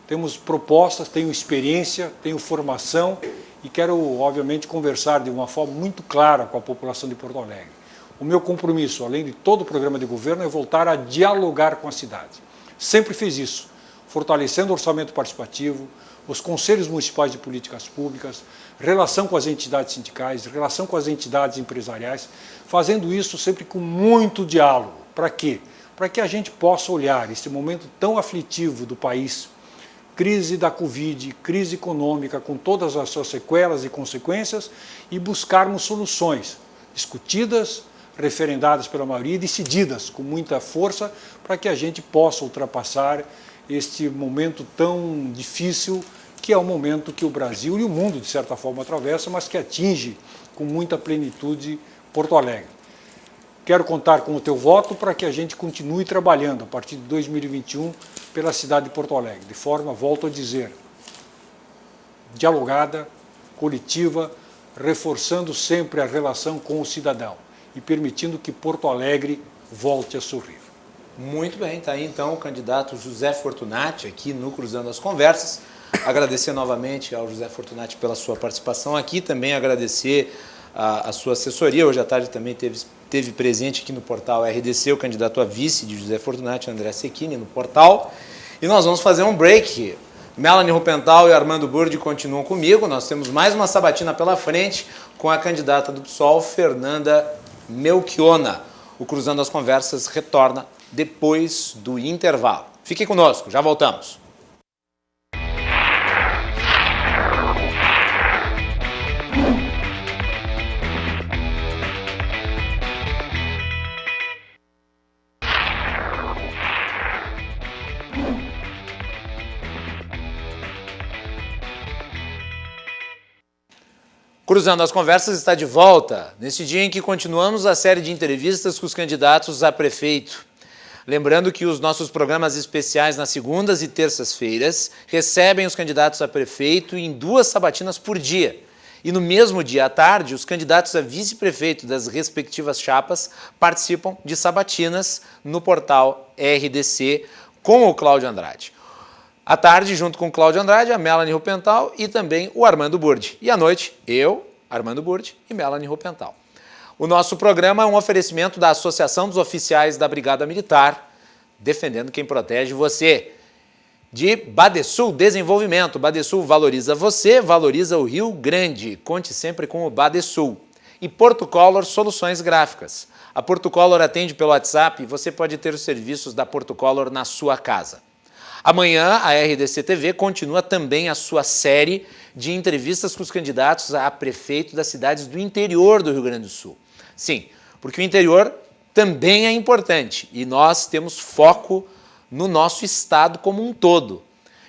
Temos propostas, tenho experiência, tenho formação e quero, obviamente, conversar de uma forma muito clara com a população de Porto Alegre. O meu compromisso, além de todo o programa de governo, é voltar a dialogar com a cidade. Sempre fiz isso, fortalecendo o orçamento participativo, os conselhos municipais de políticas públicas, relação com as entidades sindicais, relação com as entidades empresariais, fazendo isso sempre com muito diálogo. Para quê? Para que a gente possa olhar esse momento tão aflitivo do país, crise da Covid, crise econômica, com todas as suas sequelas e consequências, e buscarmos soluções discutidas, referendadas pela maioria e decididas com muita força para que a gente possa ultrapassar este momento tão difícil que é o momento que o Brasil e o mundo, de certa forma, atravessa, mas que atinge com muita plenitude Porto Alegre. Quero contar com o teu voto para que a gente continue trabalhando a partir de 2021 pela cidade de Porto Alegre, de forma, volto a dizer, dialogada, coletiva, reforçando sempre a relação com o cidadão e permitindo que Porto Alegre volte a sorrir. Muito bem, está aí então o candidato José Fortunati aqui no Cruzando as Conversas. Agradecer novamente ao José Fortunati pela sua participação aqui, também agradecer a sua assessoria. Hoje à tarde também teve presente aqui no portal RDC o candidato a vice de José Fortunati, André Secchini, no portal. E nós vamos fazer um break. Melanie Rupental e Armando Burdi continuam comigo. Nós temos mais uma sabatina pela frente com a candidata do PSOL, Fernanda Melchiona. O Cruzando as Conversas retorna depois do intervalo. Fique conosco, já voltamos. Cruzando as Conversas está de volta, neste dia em que continuamos a série de entrevistas com os candidatos a prefeito. Lembrando que os nossos programas especiais nas segundas e terças-feiras recebem os candidatos a prefeito em 2 sabatinas por dia. E no mesmo dia à tarde, os candidatos a vice-prefeito das respectivas chapas participam de sabatinas no portal RDC com o Cláudio Andrade. À tarde, junto com o Cláudio Andrade, a Melanie Rupental e também o Armando Burdi. E à noite, eu, Armando Burdi e Melanie Rupental. O nosso programa é um oferecimento da Associação dos Oficiais da Brigada Militar, defendendo quem protege você. De Badesul Desenvolvimento. Badesul valoriza você, valoriza o Rio Grande. Conte sempre com o Badesul. E Portocolor Soluções Gráficas. A Portocolor atende pelo WhatsApp e você pode ter os serviços da Portocolor na sua casa. Amanhã, a RDC TV continua também a sua série de entrevistas com os candidatos a prefeito das cidades do interior do Rio Grande do Sul. Sim, porque o interior também é importante e nós temos foco no nosso estado como um todo.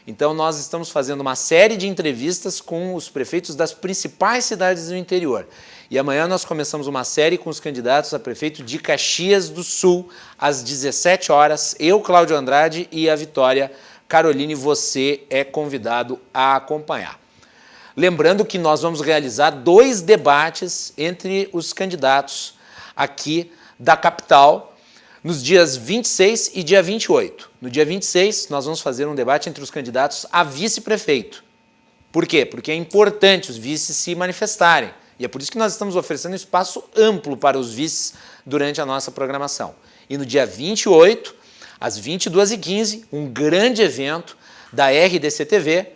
Então, nós estamos fazendo uma série de entrevistas com os prefeitos das principais cidades do interior. E amanhã nós começamos uma série com os candidatos a prefeito de Caxias do Sul, às 17 horas. Eu, Cláudio Andrade, e a Vitória Caroline, você é convidado a acompanhar. Lembrando que nós vamos realizar 2 debates entre os candidatos aqui da capital, nos dias 26 e dia 28. No dia 26, nós vamos fazer um debate entre os candidatos a vice-prefeito. Por quê? Porque é importante os vices se manifestarem. E é por isso que nós estamos oferecendo um espaço amplo para os vices durante a nossa programação. E no dia 28, às 22h15, um grande evento da RDC-TV,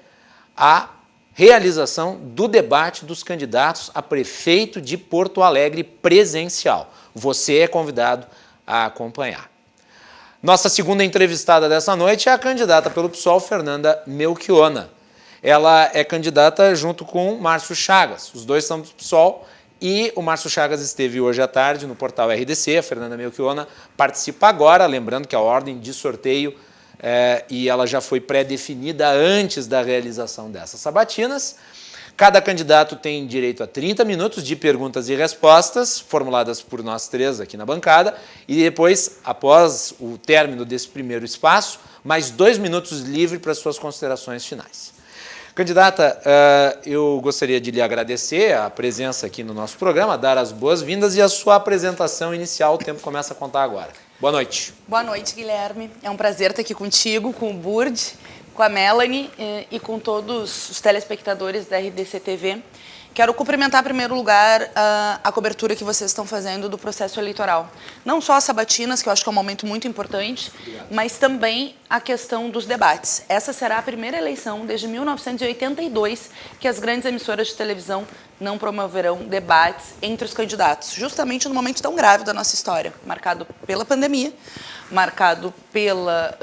a realização do debate dos candidatos a prefeito de Porto Alegre presencial. Você é convidado a acompanhar. Nossa segunda entrevistada dessa noite é a candidata pelo PSOL, Fernanda Melchiona. Ela é candidata junto com Márcio Chagas. Os dois são do PSOL e o Márcio Chagas esteve hoje à tarde no portal RDC. A Fernanda Melchiona participa agora, lembrando que a ordem de sorteio e ela já foi pré-definida antes da realização dessas sabatinas. Cada candidato tem direito a 30 minutos de perguntas e respostas, formuladas por nós 3 aqui na bancada, e depois, após o término desse primeiro espaço, mais 2 minutos livre para suas considerações finais. Candidata, eu gostaria de lhe agradecer a presença aqui no nosso programa, dar as boas-vindas e a sua apresentação inicial. O tempo começa a contar agora. Boa noite. Boa noite, Guilherme. É um prazer estar aqui contigo, com o Burd, com a Melanie e com todos os telespectadores da RDC-TV. Quero cumprimentar, em primeiro lugar, a cobertura que vocês estão fazendo do processo eleitoral. Não só as sabatinas, que eu acho que é um momento muito importante, mas também a questão dos debates. Essa será a primeira eleição desde 1982 que as grandes emissoras de televisão não promoverão debates entre os candidatos, justamente no momento tão grave da nossa história, marcado pela pandemia, marcado pela,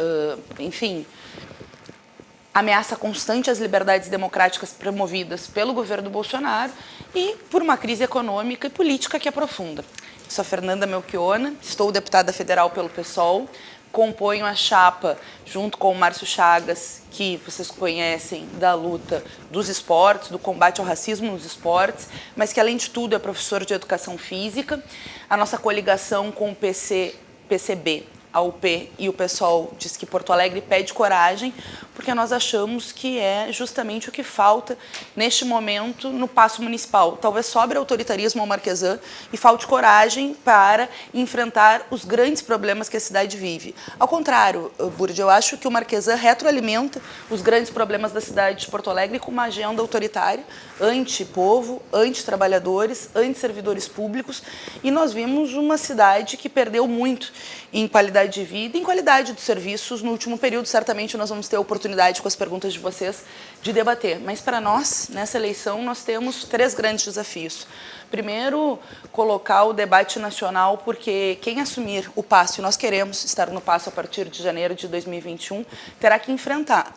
ameaça constante às liberdades democráticas promovidas pelo governo Bolsonaro e por uma crise econômica e política que aprofunda. Sou a Fernanda Melchiona, estou deputada federal pelo PSOL, componho a chapa junto com o Márcio Chagas, que vocês conhecem da luta dos esportes, do combate ao racismo nos esportes, mas que além de tudo é professor de educação física. A nossa coligação com o PCB, a UP e o PSOL diz que Porto Alegre pede coragem, porque nós achamos que é justamente o que falta neste momento no Paço Municipal. Talvez sobre autoritarismo ao Marquesan e falte coragem para enfrentar os grandes problemas que a cidade vive. Ao contrário, Burd, eu acho que o Marquesan retroalimenta os grandes problemas da cidade de Porto Alegre com uma agenda autoritária, anti-povo, anti-trabalhadores, anti-servidores públicos, e nós vimos uma cidade que perdeu muito em qualidade de vida, em qualidade dos serviços no último período. Certamente nós vamos ter a oportunidade, com as perguntas de vocês, de debater. Mas para nós, nessa eleição, nós temos 3 grandes desafios. Primeiro, colocar o debate nacional, porque quem assumir o passo, e nós queremos estar no passo a partir de janeiro de 2021, terá que enfrentar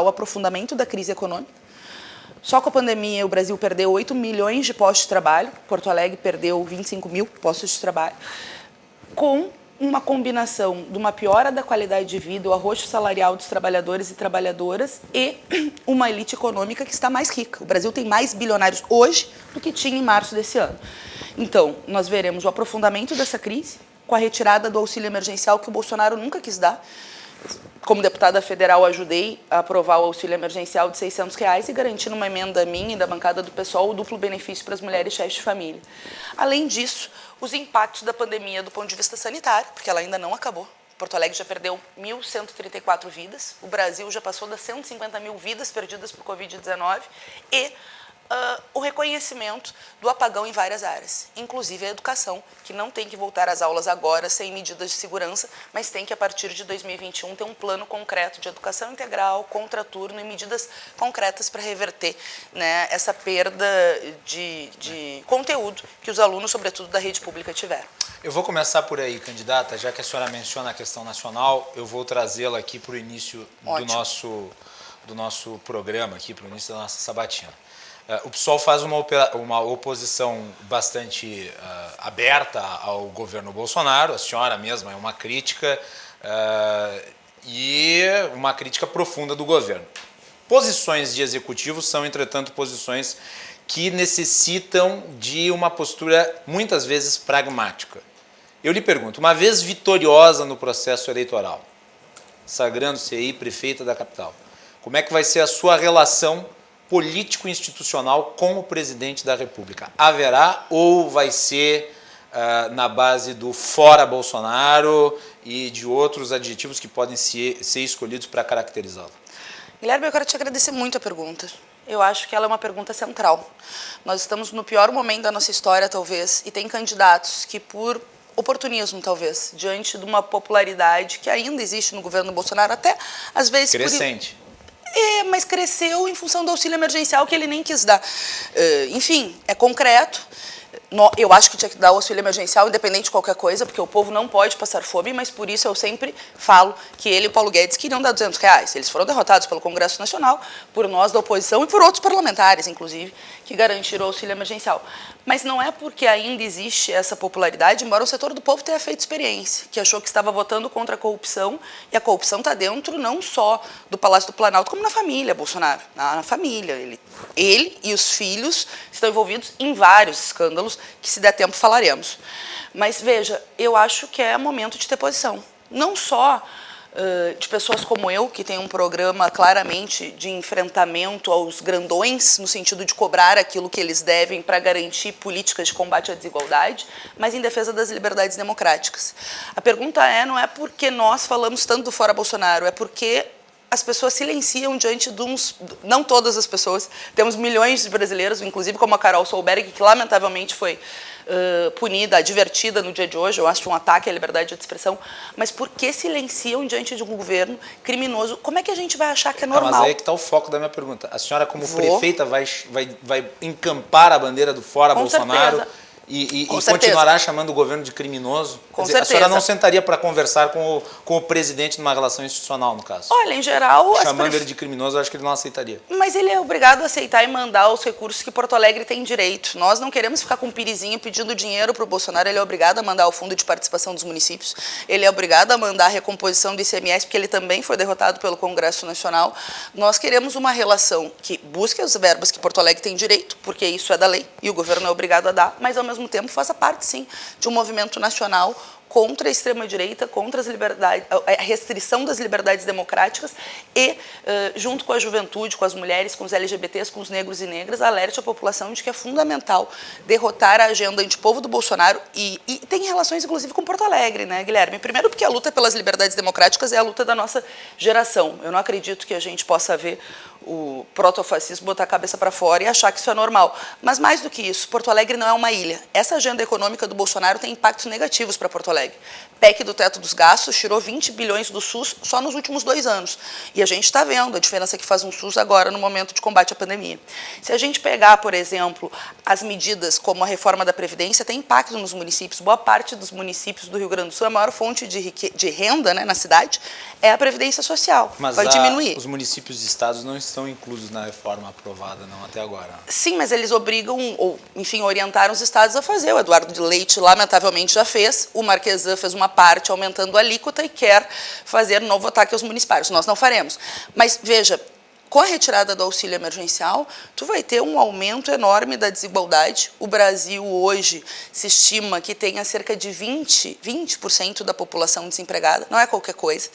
o aprofundamento da crise econômica. Só com a pandemia, o Brasil perdeu 8 milhões de postos de trabalho, Porto Alegre perdeu 25 mil postos de trabalho, com uma combinação de uma piora da qualidade de vida, o arroxo salarial dos trabalhadores e trabalhadoras e uma elite econômica que está mais rica. O Brasil tem mais bilionários hoje do que tinha em março desse ano. Então, nós veremos o aprofundamento dessa crise, com a retirada do auxílio emergencial que o Bolsonaro nunca quis dar. Como deputada federal, ajudei a aprovar o auxílio emergencial de R$600 e garantindo uma emenda minha e da bancada do PSOL o duplo benefício para as mulheres chefes de família. Além disso, os impactos da pandemia do ponto de vista sanitário, porque ela ainda não acabou. Porto Alegre já perdeu 1.134 vidas, o Brasil já passou das 150 mil vidas perdidas por Covid-19 e o reconhecimento do apagão em várias áreas, inclusive a educação, que não tem que voltar às aulas agora sem medidas de segurança, mas tem que, a partir de 2021, ter um plano concreto de educação integral, contraturno e medidas concretas para reverter, né, essa perda de conteúdo que os alunos, sobretudo da rede pública, tiveram. Eu vou começar por aí, candidata, já que a senhora menciona a questão nacional, eu vou trazê-la aqui para o início do nosso programa, aqui para o início da nossa sabatina. O PSOL faz uma oposição bastante aberta ao governo Bolsonaro, a senhora mesma é uma crítica e uma crítica profunda do governo. Posições de executivo são, entretanto, posições que necessitam de uma postura muitas vezes pragmática. Eu lhe pergunto, uma vez vitoriosa no processo eleitoral, sagrando-se aí prefeita da capital, como é que vai ser a sua relação político-institucional com o presidente da República? Haverá ou vai ser na base do fora Bolsonaro e de outros adjetivos que podem ser escolhidos para caracterizá-lo? Guilherme, eu quero te agradecer muito a pergunta. Eu acho que ela é uma pergunta central. Nós estamos no pior momento da nossa história, talvez, e tem candidatos que, por oportunismo, talvez, diante de uma popularidade que ainda existe no governo Bolsonaro, até às vezes... Crescente. Mas cresceu em função do auxílio emergencial que ele nem quis dar. Enfim, é concreto. Eu acho que tinha que dar o auxílio emergencial, independente de qualquer coisa, porque o povo não pode passar fome, mas por isso eu sempre falo que ele e o Paulo Guedes queriam dar R$200. Eles foram derrotados pelo Congresso Nacional, por nós da oposição e por outros parlamentares, inclusive, que garantiram o auxílio emergencial. Mas não é porque ainda existe essa popularidade, embora o setor do povo tenha feito experiência, que achou que estava votando contra a corrupção, e a corrupção está dentro não só do Palácio do Planalto, como na família Bolsonaro. Na família. Ele e os filhos estão envolvidos em vários escândalos, que se der tempo falaremos. Mas veja, eu acho que é momento de ter posição. Não só de pessoas como eu, que tem um programa claramente de enfrentamento aos grandões, no sentido de cobrar aquilo que eles devem para garantir políticas de combate à desigualdade, mas em defesa das liberdades democráticas. A pergunta não é porque nós falamos tanto do fora Bolsonaro, é porque as pessoas silenciam diante de uns... Não todas as pessoas, temos milhões de brasileiros, inclusive como a Carol Solberg, que lamentavelmente foi punida, advertida no dia de hoje, eu acho um ataque à liberdade de expressão, mas por que silenciam diante de um governo criminoso? Como é que a gente vai achar que é normal? Mas aí é que está o foco da minha pergunta. A senhora, como prefeita, vai encampar a bandeira do fora Bolsonaro? Certeza. E continuará chamando o governo de criminoso? Com certeza. A senhora não sentaria para conversar com o presidente numa relação institucional, no caso? Olha, em geral... Chamando ele de criminoso, eu acho que ele não aceitaria. Mas ele é obrigado a aceitar e mandar os recursos que Porto Alegre tem direito. Nós não queremos ficar com um pirizinho pedindo dinheiro para o Bolsonaro. Ele é obrigado a mandar o Fundo de Participação dos Municípios. Ele é obrigado a mandar a recomposição do ICMS, porque ele também foi derrotado pelo Congresso Nacional. Nós queremos uma relação que busque as verbas que Porto Alegre tem direito, porque isso é da lei e o governo é obrigado a dar, mas ao mesmo tempo faça parte, sim, de um movimento nacional contra a extrema-direita, contra as liberdades, a restrição das liberdades democráticas e, junto com a juventude, com as mulheres, com os LGBTs, com os negros e negras, alerte a população de que é fundamental derrotar a agenda antipovo do Bolsonaro e tem relações, inclusive, com Porto Alegre, né, Guilherme? Primeiro porque a luta pelas liberdades democráticas é a luta da nossa geração. Eu não acredito que a gente possa ver o protofascismo botar a cabeça para fora e achar que isso é normal. Mas mais do que isso, Porto Alegre não é uma ilha. Essa agenda econômica do Bolsonaro tem impactos negativos para Porto Alegre. PEC do teto dos gastos tirou 20 bilhões do SUS só nos últimos 2 anos. E a gente está vendo a diferença que faz um SUS agora no momento de combate à pandemia. Se a gente pegar, por exemplo, as medidas como a reforma da Previdência, tem impacto nos municípios. Boa parte dos municípios do Rio Grande do Sul, a maior fonte de renda, né, na cidade é a Previdência Social. Mas vai diminuir. Os municípios e estados não estão inclusos na reforma aprovada, não, até agora. Sim, mas eles obrigam, ou enfim, orientaram os estados a fazer. O Eduardo de Leite, lamentavelmente, já fez. O Marquesan fez uma parte aumentando a alíquota e quer fazer novo ataque aos municipários. Nós não faremos. Mas, veja, com a retirada do auxílio emergencial, tu vai ter um aumento enorme da desigualdade. O Brasil hoje se estima que tenha cerca de 20% da população desempregada, não é qualquer coisa.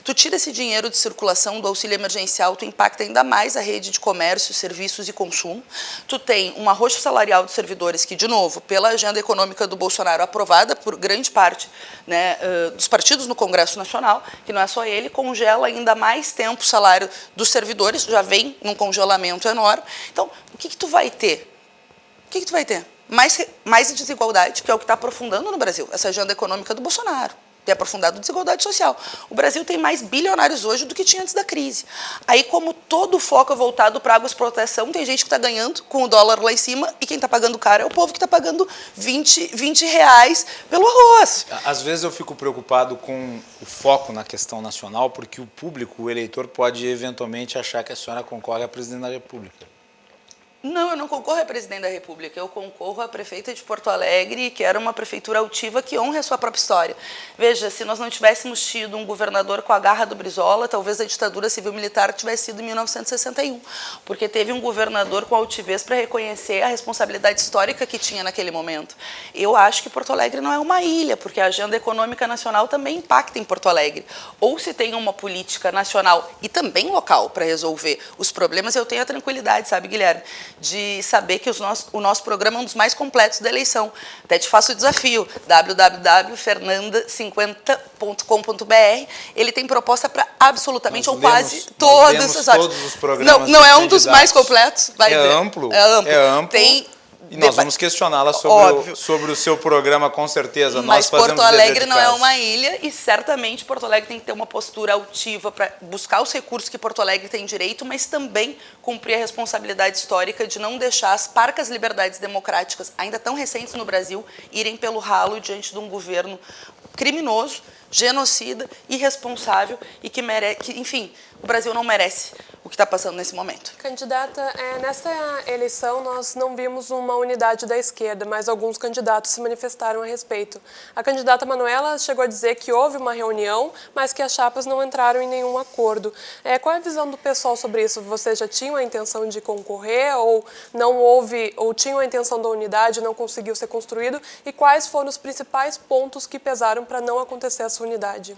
Tu tira esse dinheiro de circulação do auxílio emergencial, tu impacta ainda mais a rede de comércio, serviços e consumo. Tu tem um arroxo salarial dos servidores que, de novo, pela agenda econômica do Bolsonaro, aprovada por grande parte, né, dos partidos no Congresso Nacional, que não é só ele, congela ainda mais tempo o salário dos servidores, já vem num congelamento enorme. Então, o que tu vai ter? O que tu vai ter? Mais desigualdade, que é o que está aprofundando no Brasil, essa agenda econômica do Bolsonaro. Tem aprofundado a desigualdade social. O Brasil tem mais bilionários hoje do que tinha antes da crise. Aí, como todo o foco é voltado para águas proteção, tem gente que está ganhando com o dólar lá em cima e quem está pagando caro é o povo que está pagando 20 reais pelo arroz. Às vezes eu fico preocupado com o foco na questão nacional, porque o público, o eleitor, pode eventualmente achar que a senhora concorre a presidente da República. Não, eu não concorro a presidente da República, eu concorro a prefeita de Porto Alegre, que era uma prefeitura altiva que honra a sua própria história. Veja, se nós não tivéssemos tido um governador com a garra do Brizola, talvez a ditadura civil-militar tivesse sido em 1961, porque teve um governador com altivez para reconhecer a responsabilidade histórica que tinha naquele momento. Eu acho que Porto Alegre não é uma ilha, porque a agenda econômica nacional também impacta em Porto Alegre. Ou se tem uma política nacional e também local para resolver os problemas, eu tenho a tranquilidade, sabe, Guilherme, de saber que o nosso programa é um dos mais completos da eleição. Até te faço o desafio, www.fernanda50.com.br. Ele tem proposta para absolutamente ou quase todas as áreas. Todos os programas não é um dos mais completos? Vai dizer. Amplo. É amplo. É amplo. Tem... E nós vamos questioná-la sobre o seu programa, com certeza. Mas nós Porto Alegre não é uma ilha e certamente Porto Alegre tem que ter uma postura altiva para buscar os recursos que Porto Alegre tem direito, mas também cumprir a responsabilidade histórica de não deixar as parcas liberdades democráticas, ainda tão recentes no Brasil, irem pelo ralo diante de um governo criminoso, genocida, irresponsável e que merece, enfim, o Brasil não merece o que está passando nesse momento. Candidata, nessa eleição nós não vimos uma unidade da esquerda, mas alguns candidatos se manifestaram a respeito. A candidata Manuela chegou a dizer que houve uma reunião, mas que as chapas não entraram em nenhum acordo. Qual é a visão do pessoal sobre isso? Vocês já tinham a intenção de concorrer ou não houve, ou tinham a intenção da unidade e não conseguiu ser construído? E quais foram os principais pontos que pesaram para não acontecer essa unidade?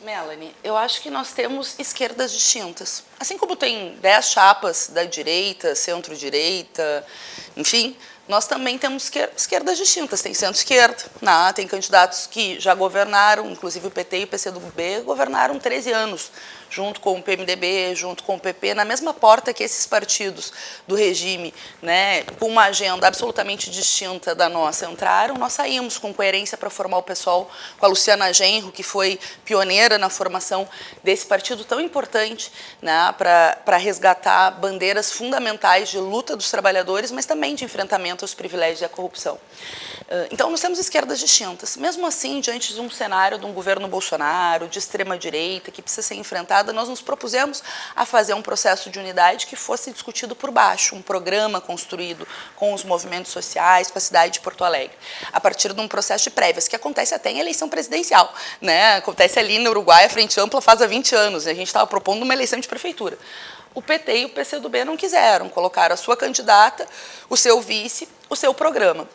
Melanie, eu acho que nós temos esquerdas distintas. Assim como tem 10 chapas da direita, centro-direita, enfim, nós também temos esquerdas distintas. Tem centro-esquerda, tem candidatos que já governaram, inclusive o PT e o PCdoB governaram 13 anos, junto com o PMDB, junto com o PP, na mesma porta que esses partidos do regime, né, com uma agenda absolutamente distinta da nossa, entraram. Nós saímos com coerência para formar o PSOL, com a Luciana Genro, que foi pioneira na formação desse partido tão importante, né, para resgatar bandeiras fundamentais de luta dos trabalhadores, mas também de enfrentamento aos privilégios e à corrupção. Então, nós temos esquerdas distintas. Mesmo assim, diante de um cenário de um governo Bolsonaro, de extrema-direita, que precisa ser enfrentada, nós nos propusemos a fazer um processo de unidade que fosse discutido por baixo, um programa construído com os movimentos sociais, com a cidade de Porto Alegre, a partir de um processo de prévias, que acontece até em eleição presidencial, né? Acontece ali no Uruguai, a Frente Ampla faz há 20 anos, e a gente estava propondo uma eleição de prefeitura. O PT e o PCdoB não quiseram, colocaram a sua candidata, o seu vice, o seu programa.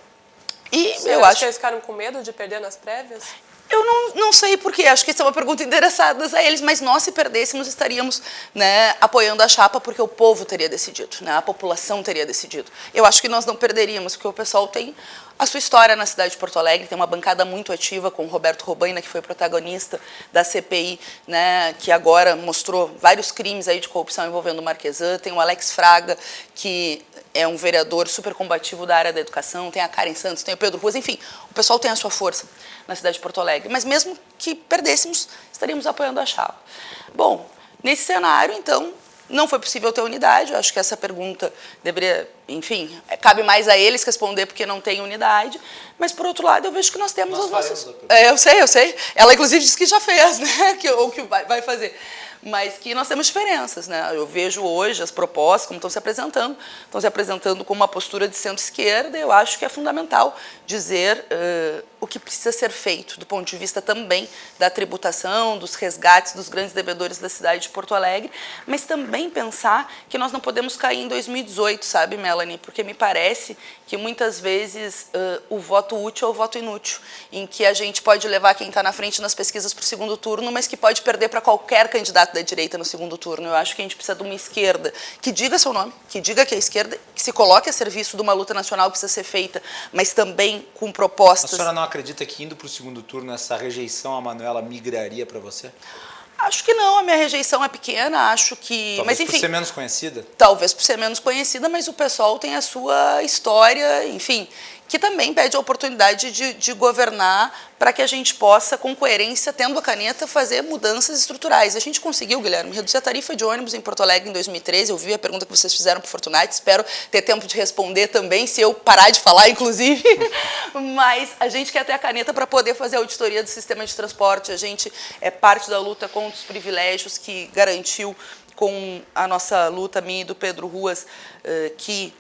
E eu acho que eles ficaram com medo de perder nas prévias? Eu não sei porquê, acho que isso é uma pergunta endereçada a eles, mas nós, se perdêssemos, estaríamos, né, apoiando a chapa porque o povo teria decidido, né, a população teria decidido. Eu acho que nós não perderíamos, porque o pessoal tem a sua história na cidade de Porto Alegre, tem uma bancada muito ativa com o Roberto Robaina, que foi protagonista da CPI, né, que agora mostrou vários crimes aí de corrupção envolvendo o Marquesan, tem o Alex Fraga, que é um vereador super combativo da área da educação, tem a Karen Santos, tem o Pedro Ruas, enfim, o pessoal tem a sua força na cidade de Porto Alegre, mas mesmo que perdêssemos, estaríamos apoiando a chapa. Bom, nesse cenário, então, não foi possível ter unidade. Eu acho que essa pergunta deveria, enfim, cabe mais a eles responder porque não tem unidade, mas, por outro lado, eu vejo que nós temos as nossas... Eu sei. Ela, inclusive, disse que já fez, né, ou que vai fazer. Mas que nós temos diferenças, né? Eu vejo hoje as propostas, como estão se apresentando com uma postura de centro-esquerda, e eu acho que é fundamental dizer o que precisa ser feito, do ponto de vista também da tributação, dos resgates dos grandes devedores da cidade de Porto Alegre, mas também pensar que nós não podemos cair em 2018, sabe, Melanie? Porque me parece que muitas vezes o voto útil é o voto inútil, em que a gente pode levar quem está na frente nas pesquisas para o segundo turno, mas que pode perder para qualquer candidato da direita no segundo turno. Eu acho que a gente precisa de uma esquerda que diga seu nome, que diga que é esquerda, que se coloque a serviço de uma luta nacional que precisa ser feita, mas também com propostas... A senhora não acredita que indo para o segundo turno essa rejeição à Manuela migraria para você? Acho que não, a minha rejeição é pequena, acho que... Talvez mas, enfim, por ser menos conhecida? Talvez por ser menos conhecida, mas o pessoal tem a sua história, enfim, que também pede a oportunidade de governar para que a gente possa, com coerência, tendo a caneta, fazer mudanças estruturais. A gente conseguiu, Guilherme, reduzir a tarifa de ônibus em Porto Alegre em 2013. Eu vi a pergunta que vocês fizeram para o Fortunati, espero ter tempo de responder também, se eu parar de falar, inclusive. Mas a gente quer ter a caneta para poder fazer a auditoria do sistema de transporte. A gente é parte da luta contra os privilégios que garantiu com a nossa luta, minha e do Pedro Ruas, que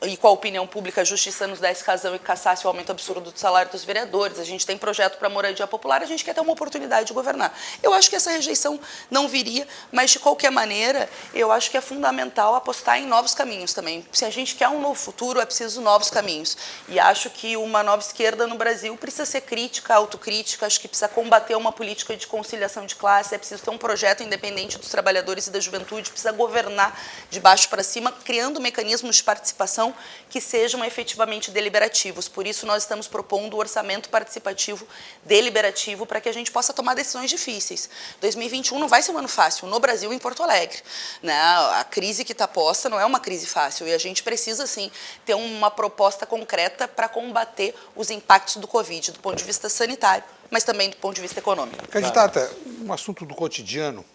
e com a opinião pública, a justiça nos desse razão e cassasse o aumento absurdo do salário dos vereadores. A gente tem projeto para moradia popular, a gente quer ter uma oportunidade de governar. Eu acho que essa rejeição não viria, mas, de qualquer maneira, eu acho que é fundamental apostar em novos caminhos também. Se a gente quer um novo futuro, é preciso novos caminhos. E acho que uma nova esquerda no Brasil precisa ser crítica, autocrítica, acho que precisa combater uma política de conciliação de classe, é preciso ter um projeto independente dos trabalhadores e da juventude, precisa governar de baixo para cima, criando mecanismos de participação que sejam efetivamente deliberativos. Por isso, nós estamos propondo o orçamento participativo deliberativo para que a gente possa tomar decisões difíceis. 2021 não vai ser um ano fácil, no Brasil e em Porto Alegre, né? A crise que está posta não é uma crise fácil e a gente precisa, sim, ter uma proposta concreta para combater os impactos do Covid, do ponto de vista sanitário, mas também do ponto de vista econômico. Candidata, um assunto do cotidiano,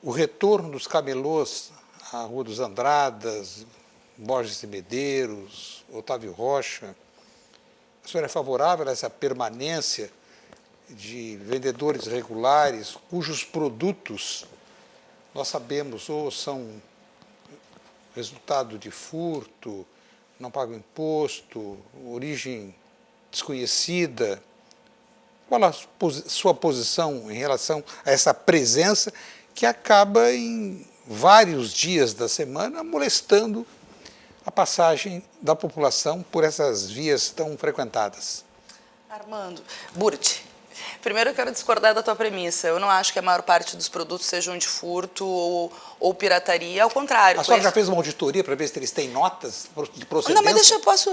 o retorno dos camelôs à Rua dos Andradas, Borges de Medeiros, Otávio Rocha. A senhora é favorável a essa permanência de vendedores regulares cujos produtos, nós sabemos, ou são resultado de furto, não pagam imposto, origem desconhecida? Qual a sua posição em relação a essa presença que acaba em vários dias da semana molestando a passagem da população por essas vias tão frequentadas? Armando, Burti, primeiro eu quero discordar da tua premissa. Eu não acho que a maior parte dos produtos sejam de furto ou pirataria, ao contrário. A senhora já fez uma auditoria para ver se eles têm notas de procedência? Não, mas deixa eu posso...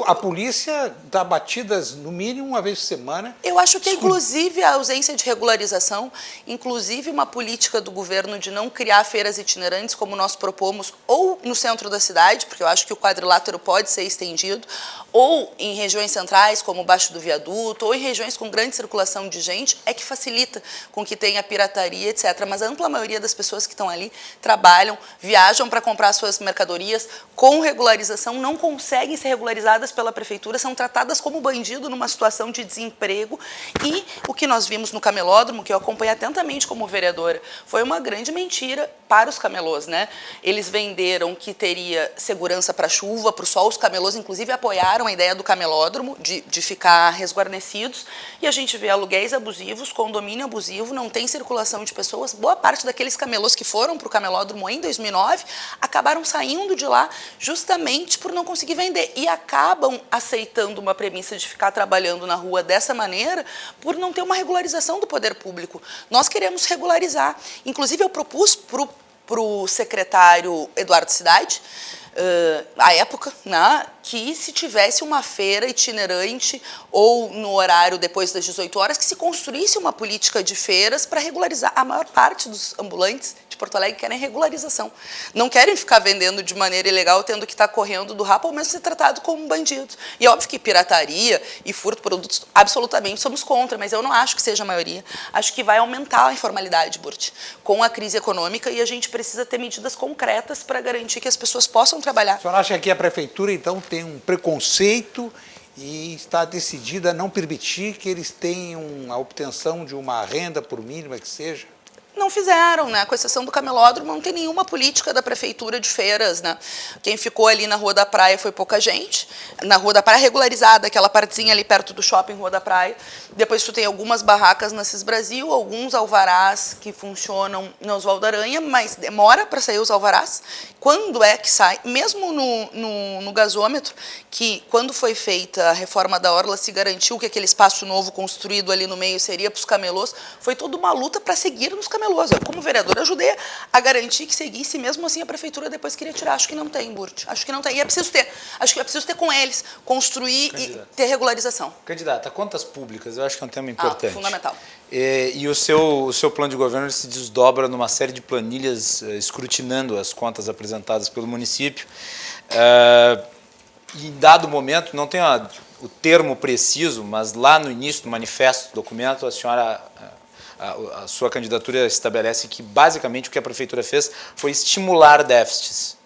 A polícia dá batidas no mínimo uma vez por semana. Eu acho que, inclusive, a ausência de regularização, inclusive uma política do governo de não criar feiras itinerantes, como nós propomos, ou no centro da cidade, porque eu acho que o quadrilátero pode ser estendido, ou em regiões centrais, como Baixo do Viaduto, ou em regiões com grande circulação de gente, é que facilita com que tenha pirataria, etc. Mas a ampla maioria das pessoas que estão ali trabalham, viajam para comprar suas mercadorias com regularização, não conseguem ser regularizadas pela prefeitura, são tratadas como bandido numa situação de desemprego. E o que nós vimos no camelódromo, que eu acompanhei atentamente como vereadora, foi uma grande mentira para os camelôs, né? Eles venderam que teria segurança para chuva, para o sol, os camelôs inclusive apoiaram a ideia do camelódromo, de ficar resguarnecidos, e a gente vê aluguéis abusivos, condomínio abusivo, não tem circulação de pessoas. Boa parte daqueles camelôs que foram para o camelódromo em 2009 acabaram saindo de lá justamente por não conseguir vender e acabam aceitando uma premissa de ficar trabalhando na rua dessa maneira por não ter uma regularização do poder público. Nós queremos regularizar. Inclusive, eu propus para o secretário Eduardo Cidade, à época, né, que se tivesse uma feira itinerante ou no horário depois das 18 horas, que se construísse uma política de feiras para regularizar. A maior parte dos ambulantes de Porto Alegre querem regularização. Não querem ficar vendendo de maneira ilegal, tendo que estar correndo do rapa ou mesmo ser tratado como bandidos. E é óbvio que pirataria e furto de produtos, absolutamente somos contra, mas eu não acho que seja a maioria. Acho que vai aumentar a informalidade, Burti, com a crise econômica, e a gente precisa ter medidas concretas para garantir que as pessoas possam trabalhar. A senhora acha que a prefeitura, então, tem um preconceito e está decidida a não permitir que eles tenham a obtenção de uma renda, por mínima que seja? Não fizeram, né? Com exceção do camelódromo, não tem nenhuma política da prefeitura de feiras, né? Quem ficou ali na Rua da Praia foi pouca gente. Na Rua da Praia regularizada, aquela partezinha ali perto do shopping Rua da Praia. Depois tu tem algumas barracas na Cis Brasil, alguns alvarás que funcionam na Oswaldo Aranha, mas demora para sair os alvarás. Quando é que sai? Mesmo no gasômetro, que quando foi feita a reforma da Orla, se garantiu que aquele espaço novo construído ali no meio seria para os camelôs, foi toda uma luta para seguir nos camelôs. Eu, como vereadora, ajudei a garantir que seguisse, mesmo assim a prefeitura depois queria tirar. Acho que não tem, Burti. Acho que não tem. E é preciso ter. Acho que é preciso ter com eles, construir e ter regularização. Candidata, contas públicas, eu acho que é um tema importante. Fundamental. E o seu plano de governo ele se desdobra numa série de planilhas escrutinando as contas apresentadas pelo município. E em dado momento, não tenho o termo preciso, mas lá no início do manifesto do documento, a senhora... A sua candidatura estabelece que, basicamente, o que a prefeitura fez foi estimular déficits.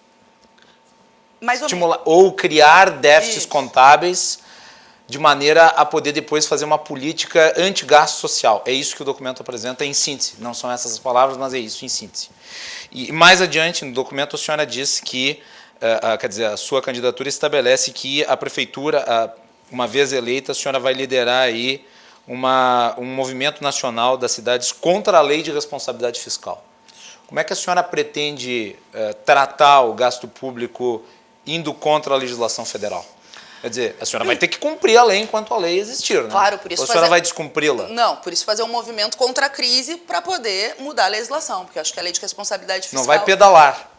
Ou criar déficits contábeis de maneira a poder depois fazer uma política anti-gasto social. É isso que o documento apresenta em síntese. Não são essas as palavras, mas é isso em síntese. E mais adiante, no documento, a senhora diz que quer dizer, a sua candidatura estabelece que a prefeitura, uma vez eleita, a senhora vai liderar aí um movimento nacional das cidades contra a lei de responsabilidade fiscal. Como é que a senhora pretende tratar o gasto público indo contra a legislação federal? Quer dizer, a senhora vai ter que cumprir a lei enquanto a lei existir, né? Claro, por isso ou a senhora vai descumpri-la? Não, por isso fazer um movimento contra a crise para poder mudar a legislação, porque eu acho que a lei de responsabilidade fiscal... Não vai pedalar?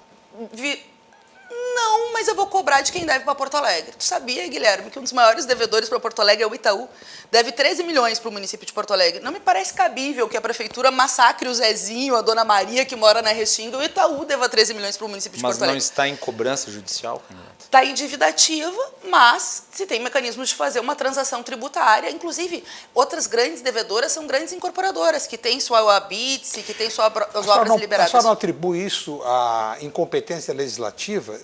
Não, mas eu vou cobrar de quem deve para Porto Alegre. Tu sabia, Guilherme, que um dos maiores devedores para Porto Alegre é o Itaú? Deve 13 milhões para o município de Porto Alegre. Não me parece cabível que a prefeitura massacre o Zezinho, a Dona Maria, que mora na Restinga, e o Itaú deva 13 milhões para o município de Porto Alegre. Mas não está em cobrança judicial? Está em dívida ativa, mas se tem mecanismos de fazer uma transação tributária. Inclusive, outras grandes devedoras são grandes incorporadoras, que têm sua OABITS, que têm suas obras liberadas. A senhora não atribui isso à incompetência legislativa?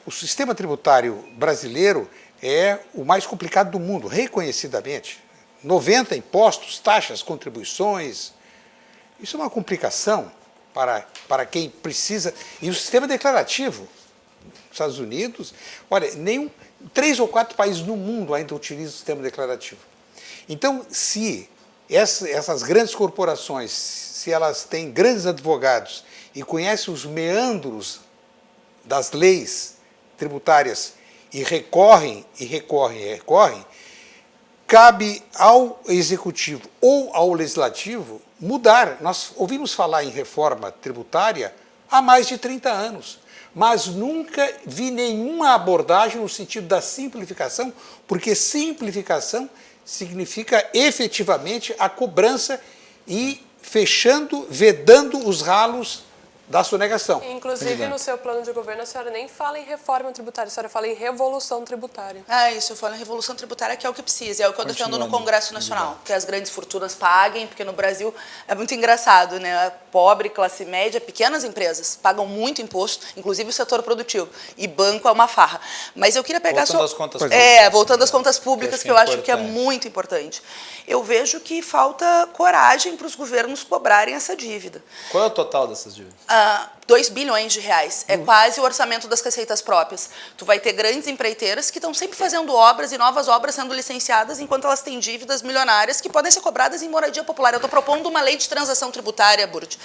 O sistema tributário brasileiro é o mais complicado do mundo, reconhecidamente. 90 impostos, taxas, contribuições. Isso é uma complicação para quem precisa. E o sistema declarativo, nos Estados Unidos, olha, 3 ou 4 países no mundo ainda utilizam o sistema declarativo. Então, se essas grandes corporações, se elas têm grandes advogados e conhecem os meandros das leis tributárias e recorrem, cabe ao Executivo ou ao Legislativo mudar. Nós ouvimos falar em reforma tributária há mais de 30 anos, mas nunca vi nenhuma abordagem no sentido da simplificação, porque simplificação significa efetivamente a cobrança e vedando os ralos da sonegação. Inclusive, no seu plano de governo, a senhora nem fala em reforma tributária, a senhora fala em revolução tributária. Isso, eu falo em revolução tributária, que é o que precisa, é o que eu defendo no Congresso Nacional, que as grandes fortunas paguem, porque no Brasil é muito engraçado, né? A pobre, classe média, pequenas empresas pagam muito imposto, inclusive o setor produtivo, e banco é uma farra. Mas eu queria pegar voltando às contas públicas. Voltando às contas públicas, que eu acho que é muito importante. Eu vejo que falta coragem para os governos cobrarem essa dívida. Qual é o total dessas dívidas? 2 bilhões de reais. É quase o orçamento das receitas próprias. Tu vai ter grandes empreiteiras que estão sempre fazendo obras e novas obras sendo licenciadas enquanto elas têm dívidas milionárias que podem ser cobradas em moradia popular. Eu estou propondo uma lei de transação tributária, Burt,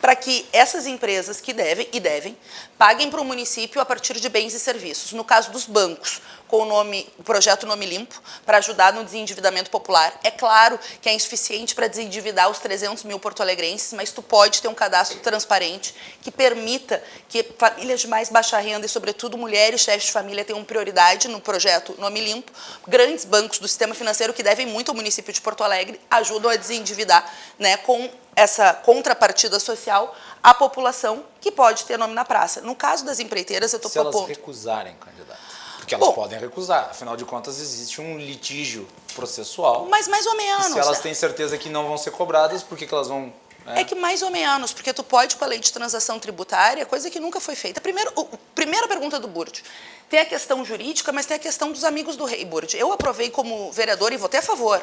para que essas empresas que devem, paguem para o município a partir de bens e serviços. No caso dos bancos, com o projeto Nome Limpo, para ajudar no desendividamento popular. É claro que é insuficiente para desendividar os 300 mil porto-alegrenses, mas tu pode ter um cadastro transparente que permita que famílias de mais baixa renda e, sobretudo, mulheres chefes de família tenham prioridade no projeto Nome Limpo. Grandes bancos do sistema financeiro que devem muito ao município de Porto Alegre ajudam a desendividar, né, com essa contrapartida social a população que pode ter nome na praça. No caso das empreiteiras, eu estou propondo... Se elas recusarem, candidato. Porque elas podem recusar, afinal de contas existe um litígio processual. Mas mais ou menos. E se elas têm certeza que não vão ser cobradas, por que elas vão... É que mais ou menos, porque tu pode com a lei de transação tributária, coisa que nunca foi feita. Primeira pergunta do Burt. Tem a questão jurídica, mas tem a questão dos amigos do rei, Burt. Eu aprovei como vereador e votei a favor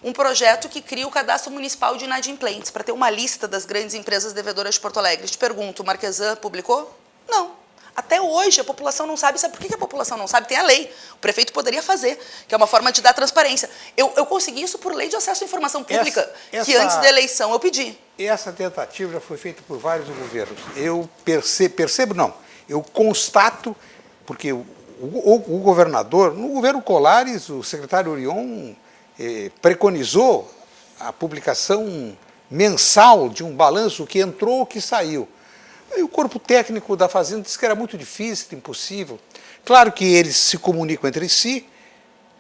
um projeto que cria o cadastro municipal de inadimplentes, para ter uma lista das grandes empresas devedoras de Porto Alegre. Te pergunto, o Marquesan publicou? Não. Até hoje a população não sabe. Sabe por que a população não sabe? Tem a lei. O prefeito poderia fazer, que é uma forma de dar transparência. Eu consegui isso por lei de acesso à informação pública, que antes da eleição eu pedi. Essa tentativa já foi feita por vários governos. Eu eu constato, porque o governador, no governo Colares, o secretário Orion preconizou a publicação mensal de um balanço que entrou, que saiu. Aí o corpo técnico da Fazenda disse que era muito difícil, impossível. Claro que eles se comunicam entre si.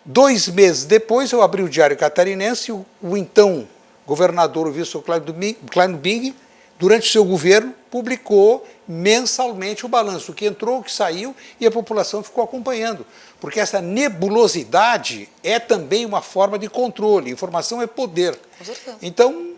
2 meses depois, eu abri o Diário Catarinense e o então governador, o Wilson Klein Bing, durante o seu governo, publicou mensalmente o balanço, o que entrou, o que saiu, e a população ficou acompanhando. Porque essa nebulosidade é também uma forma de controle. Informação é poder. Com certeza. Então,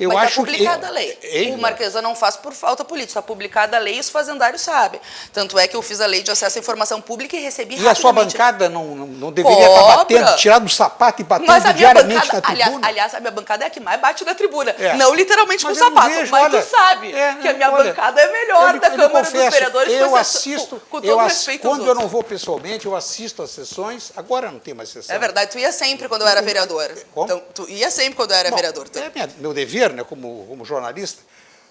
Eu Mas acho está publicada a lei. Hein? O Marquesan não faz por falta política, está publicada a lei e os fazendários sabem. Tanto é que eu fiz a lei de acesso à informação pública e recebi E a sua bancada não deveria estar batendo, tirando o sapato e batendo Mas a minha diariamente bancada, na tribuna? aliás, a minha bancada é a que mais bate na tribuna. É. Não literalmente Mas com o eu não sapato, vejo, mas olha, tu sabe que a minha bancada é melhor da Câmara dos Vereadores. Eu com assisto, todo respeito aos quando eu não outros. vou pessoalmente, eu assisto às sessões, agora não tem mais sessão. É verdade, tu ia sempre quando eu era vereadora. Como? Então, tu ia sempre quando eu era vereador. Então. É meu dever, né, como jornalista,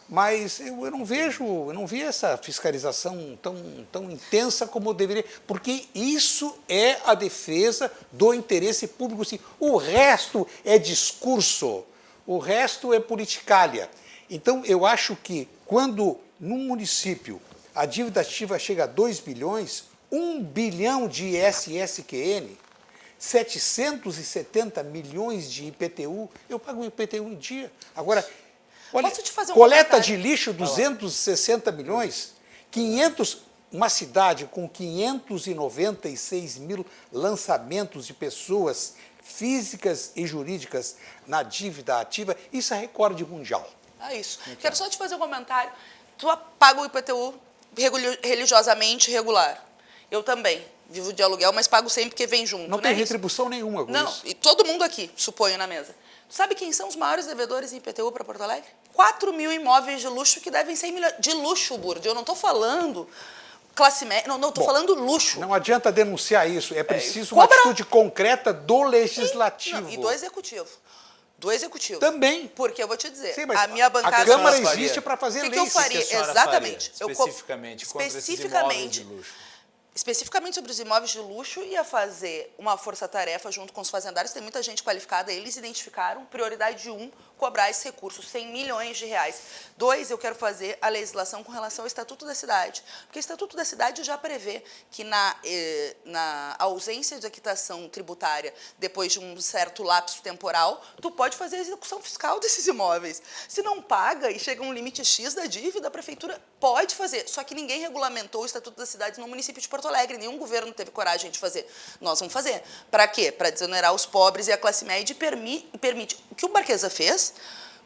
mas eu não vi essa fiscalização tão intensa como deveria, porque isso é a defesa do interesse público. Sim. O resto é discurso, o resto é politicália. Então, eu acho que quando num município a dívida ativa chega a 2 bilhões, 1 bilhão de SSQN, 770 milhões de IPTU, eu pago o IPTU em dia. Agora, olha, Posso te fazer um coleta comentário? de lixo, 260 milhões, 500, uma cidade com 596 mil lançamentos de pessoas físicas e jurídicas na dívida ativa, isso é recorde mundial. É isso. Quero só te fazer um comentário. Tu paga o IPTU religiosamente regular. Eu também. Vivo de aluguel, mas pago sempre porque vem junto. Não tem retribução nenhuma com não, isso. E todo mundo aqui, suponho, na mesa. Sabe quem são os maiores devedores em IPTU para Porto Alegre? 4 mil imóveis de luxo que devem 100 milhões. De luxo, Burdi. Eu não estou falando classe média. Não, estou falando luxo. Não adianta denunciar isso. É preciso uma atitude concreta do legislativo. E do executivo. Do executivo. Também. Porque eu vou te dizer, Sim, mas a minha bancada... a Câmara faria? existe para fazer O que leis. eu faria? O que a senhora Exatamente. faria, especificamente, contra esses imóveis de luxo? Especificamente sobre os imóveis de luxo, ia fazer uma força-tarefa junto com os fazendários, tem muita gente qualificada, eles identificaram, prioridade 1, cobrar esses recursos, 100 milhões de reais. 2, eu quero fazer a legislação com relação ao Estatuto da Cidade, porque o Estatuto da Cidade já prevê que na ausência de quitação tributária, depois de um certo lapso temporal, tu pode fazer a execução fiscal desses imóveis. Se não paga e chega a um limite X da dívida, a prefeitura pode fazer, só que ninguém regulamentou o Estatuto das Cidades no município de Porto Alegre, nenhum governo teve coragem de fazer. Nós vamos fazer. Para quê? Para desonerar os pobres e a classe média e permite. O que o Marquesa fez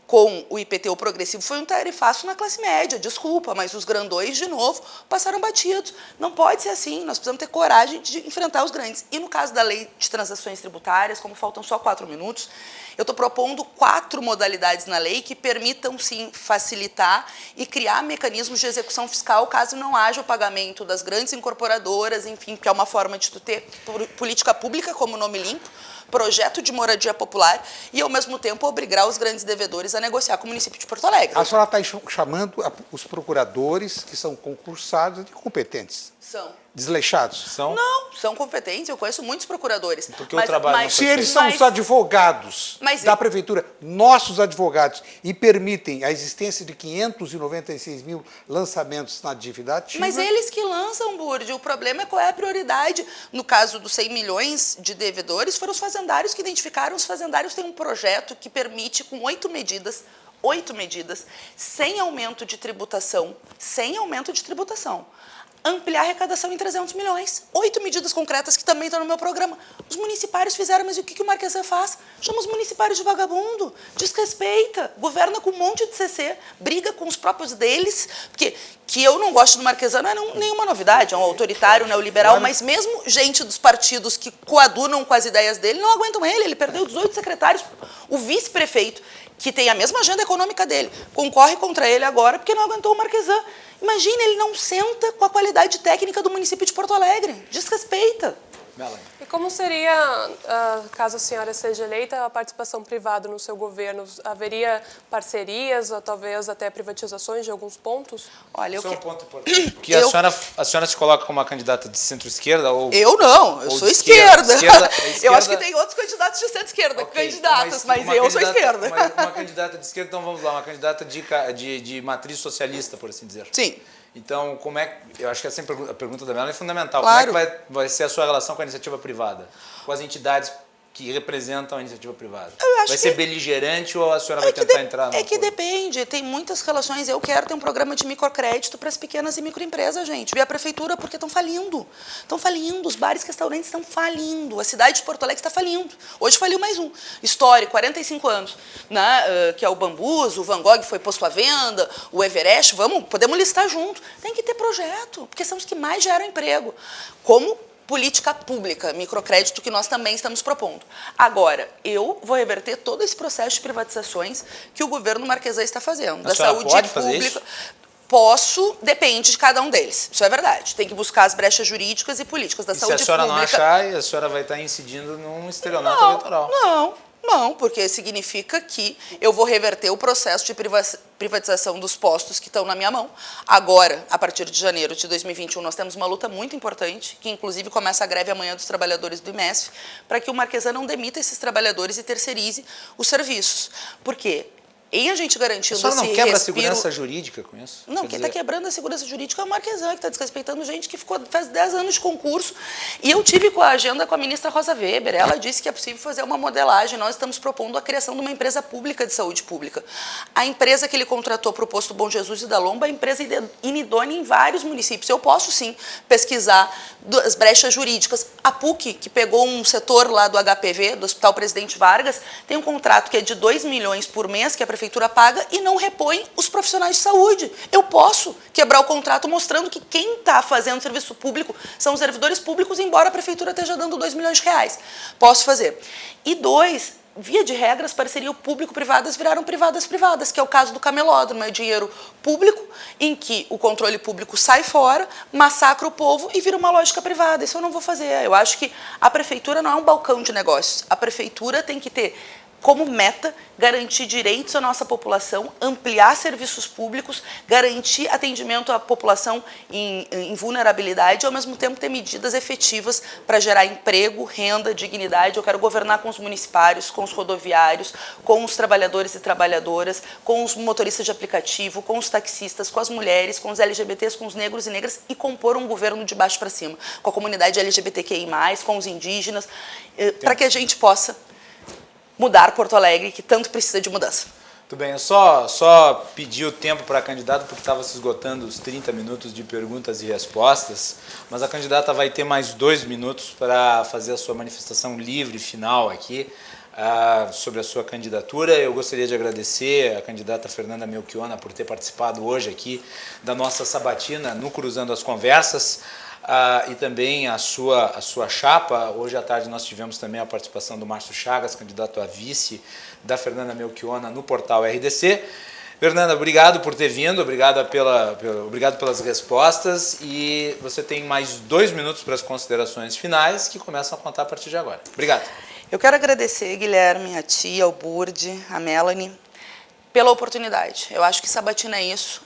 com o IPTU progressivo foi um tarifaço na classe média, desculpa, mas os grandões, de novo, passaram batidos. Não pode ser assim, nós precisamos ter coragem de enfrentar os grandes. E no caso da lei de transações tributárias, como faltam só 4 minutos, eu estou propondo 4 modalidades na lei que permitam, sim, facilitar e criar mecanismos de execução fiscal caso não haja o pagamento das grandes incorporadoras, enfim, que é uma forma de tu ter política pública como nome limpo, projeto de moradia popular e, ao mesmo tempo, obrigar os grandes devedores a negociar com o município de Porto Alegre. A senhora está chamando os procuradores que são concursados de competentes. São. Desleixados. Não, são competentes, eu conheço muitos procuradores. Porque o trabalho não Se eles são os advogados da prefeitura, nossos advogados, e permitem a existência de 596 mil lançamentos na dívida ativa... Mas eles que lançam, Burdi. O problema é qual é a prioridade. No caso dos 100 milhões de devedores, foram os fazendários que identificaram. Os fazendários têm um projeto que permite, com 8 medidas, sem aumento de tributação, ampliar a arrecadação em 300 milhões. 8 medidas concretas que também estão no meu programa. Os municipários fizeram, mas o que o Marquesa faz? Chama os municipários de vagabundo, desrespeita, governa com um monte de CC, briga com os próprios deles, porque que eu não gosto do Marquesa não é nenhuma novidade, é um autoritário, neoliberal, mas mesmo gente dos partidos que coadunam com as ideias dele não aguentam ele perdeu 18 secretários, o vice-prefeito, que tem a mesma agenda econômica dele, concorre contra ele agora porque não aguentou o Marquesan. Imagina, ele não senta com a qualidade técnica do município de Porto Alegre. Desrespeita. E como seria, caso a senhora seja eleita, a participação privada no seu governo? Haveria parcerias ou talvez até privatizações de alguns pontos? Olha, Isso é um ponto importante. Porque a senhora se coloca como uma candidata de centro-esquerda? Eu não, eu sou esquerda. Eu acho que tem outros candidatos de centro-esquerda, candidatos, mas eu sou esquerda. Uma candidata de esquerda, então vamos lá, uma candidata de matriz socialista, por assim dizer. Sim. Então, como é que... Eu acho que essa a pergunta da Melanie é fundamental. Claro. Como é que vai ser a sua relação com a iniciativa privada? Com as entidades que representam a iniciativa privada? Vai ser beligerante ou a senhora vai tentar entrar no É que acordo? depende, tem muitas relações. Eu quero ter um programa de microcrédito para as pequenas e microempresas, gente. E a prefeitura, porque estão falindo. Estão falindo, os bares e restaurantes estão falindo. A cidade de Porto Alegre está falindo. Hoje faliu mais um. Histórico, 45 anos. Né? Que é o Bambus, o Van Gogh foi posto à venda, o Everest, podemos listar junto. Tem que ter projeto, porque são os que mais geram emprego. Como política pública, microcrédito, que nós também estamos propondo. Agora, eu vou reverter todo esse processo de privatizações que o governo Marquesan está fazendo. Da saúde pode fazer pública. isso? Posso, depende de cada um deles. Isso é verdade. Tem que buscar as brechas jurídicas e políticas da E saúde se a senhora pública. não achar, a senhora vai estar incidindo num estelionato eleitoral. Não, porque significa que eu vou reverter o processo de privatização dos postos que estão na minha mão. Agora, a partir de janeiro de 2021, nós temos uma luta muito importante, que inclusive começa a greve amanhã dos trabalhadores do IMESF, para que o Marquesan não demita esses trabalhadores e terceirize os serviços. Por quê? E a gente garantindo esse A senhora não quebra a respiro... segurança jurídica com isso? Não, quem está quebrando a segurança jurídica é o Marquesan, que está desrespeitando gente que faz 10 anos de concurso. E eu tive com a agenda com a ministra Rosa Weber. Ela disse que é possível fazer uma modelagem. Nós estamos propondo a criação de uma empresa pública de saúde pública. A empresa que ele contratou para o posto Bom Jesus e da Lomba é empresa inidônea em vários municípios. Eu posso, sim, pesquisar as brechas jurídicas. A PUC, que pegou um setor lá do HPV, do Hospital Presidente Vargas, tem um contrato que é de 2 milhões por mês, que a prefeitura paga e não repõe os profissionais de saúde. Eu posso quebrar o contrato mostrando que quem está fazendo serviço público são os servidores públicos, embora a prefeitura esteja dando 2 milhões de reais. Posso fazer. E 2, via de regra, as parcerias público-privadas viraram privadas-privadas, que é o caso do camelódromo, é dinheiro público, em que o controle público sai fora, massacra o povo e vira uma lógica privada. Isso eu não vou fazer. Eu acho que a prefeitura não é um balcão de negócios. A prefeitura tem que ter como meta garantir direitos à nossa população, ampliar serviços públicos, garantir atendimento à população em vulnerabilidade e, ao mesmo tempo, ter medidas efetivas para gerar emprego, renda, dignidade. Eu quero governar com os municipários, com os rodoviários, com os trabalhadores e trabalhadoras, com os motoristas de aplicativo, com os taxistas, com as mulheres, com os LGBTs, com os negros e negras e compor um governo de baixo para cima, com a comunidade LGBTQI+, com os indígenas, para que a gente possa mudar Porto Alegre, que tanto precisa de mudança. Muito bem, eu só pedi o tempo para a candidata porque estava se esgotando os 30 minutos de perguntas e respostas, mas a candidata vai ter mais 2 minutos para fazer a sua manifestação livre final aqui sobre a sua candidatura. Eu gostaria de agradecer a candidata Fernanda Melchiona por ter participado hoje aqui da nossa sabatina no Cruzando as Conversas. E também a sua chapa. Hoje à tarde nós tivemos também a participação do Márcio Chagas, candidato a vice da Fernanda Melchiona no portal RDC. Fernanda, obrigado por ter vindo, obrigado pelas respostas e você tem mais 2 minutos para as considerações finais que começam a contar a partir de agora. Obrigado. Eu quero agradecer, Guilherme, a ti, ao Burdi, a Melanie, pela oportunidade. Eu acho que sabatina é isso,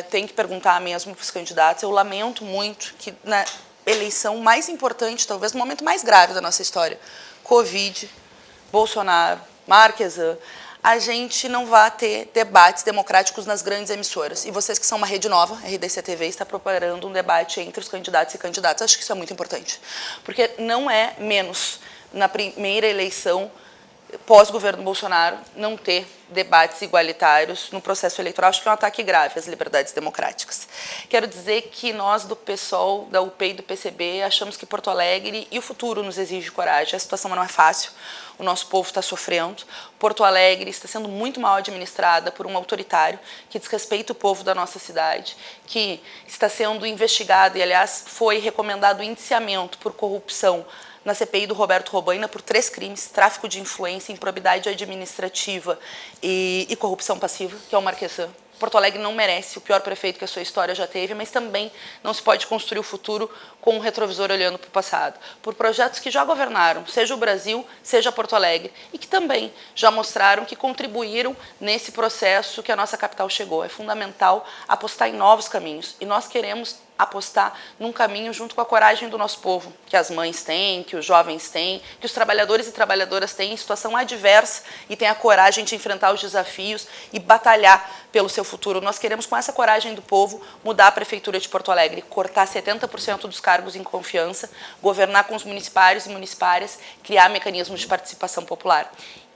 tem que perguntar mesmo para os candidatos. Eu lamento muito que na eleição mais importante, talvez no momento mais grave da nossa história, Covid, Bolsonaro, Marquesan, a gente não vai ter debates democráticos nas grandes emissoras. E vocês que são uma rede nova, a RDC TV, está preparando um debate entre os candidatos e candidatas. Acho que isso é muito importante, porque não é menos na primeira eleição pós-governo Bolsonaro não ter debates igualitários no processo eleitoral. Acho que é um ataque grave às liberdades democráticas. Quero dizer que nós do PSOL, da UP e do PCB achamos que Porto Alegre e o futuro nos exige coragem. A situação não é fácil, o nosso povo está sofrendo. Porto Alegre está sendo muito mal administrada por um autoritário que desrespeita o povo da nossa cidade, que está sendo investigado e, aliás, foi recomendado indiciamento por corrupção na CPI do Roberto Robaina por 3 crimes, tráfico de influência, improbidade administrativa e corrupção passiva, que é o Marquesan. Porto Alegre não merece o pior prefeito que a sua história já teve, mas também não se pode construir o futuro com um retrovisor olhando para o passado. Por projetos que já governaram, seja o Brasil, seja Porto Alegre, e que também já mostraram que contribuíram nesse processo que a nossa capital chegou. É fundamental apostar em novos caminhos, e nós queremos apostar num caminho junto com a coragem do nosso povo, que as mães têm, que os jovens têm, que os trabalhadores e trabalhadoras têm em situação adversa e têm a coragem de enfrentar os desafios e batalhar pelo seu futuro. Nós queremos, com essa coragem do povo, mudar a Prefeitura de Porto Alegre, cortar 70% dos cargos em confiança, governar com os municipários e municipárias, criar mecanismos de participação popular.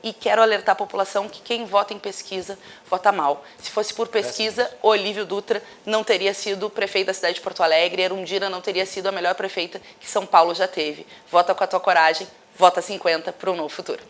E quero alertar a população que quem vota em pesquisa, vota mal. Se fosse por pesquisa, Olívio Dutra não teria sido prefeito da cidade de Porto Alegre, Erundina não teria sido a melhor prefeita que São Paulo já teve. Vota com a tua coragem, vota 50 para um novo futuro.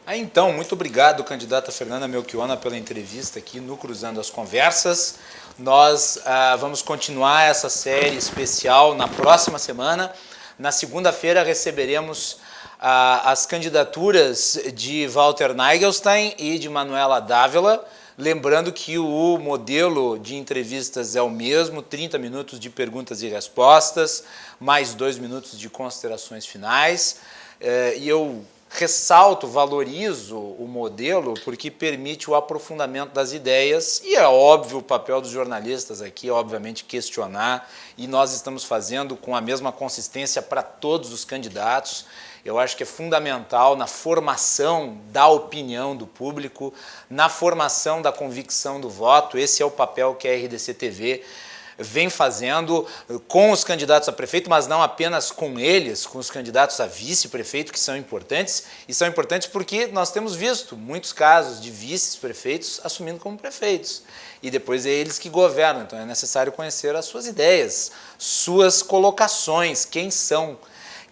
Então, muito obrigado, candidata Fernanda Melchiona, pela entrevista aqui no Cruzando as Conversas. Nós vamos continuar essa série especial na próxima semana. Na segunda-feira receberemos as candidaturas de Walter Nagelstein e de Manuela Dávila, lembrando que o modelo de entrevistas é o mesmo, 30 minutos de perguntas e respostas, mais 2 minutos de considerações finais, e eu ressalto, valorizo o modelo porque permite o aprofundamento das ideias e é óbvio o papel dos jornalistas aqui, obviamente, questionar, e nós estamos fazendo com a mesma consistência para todos os candidatos. Eu acho que é fundamental na formação da opinião do público, na formação da convicção do voto. Esse é o papel que a RDC TV vem fazendo com os candidatos a prefeito, mas não apenas com eles, com os candidatos a vice-prefeito, que são importantes, e são importantes porque nós temos visto muitos casos de vice-prefeitos assumindo como prefeitos, e depois é eles que governam, então é necessário conhecer as suas ideias, suas colocações, quem são.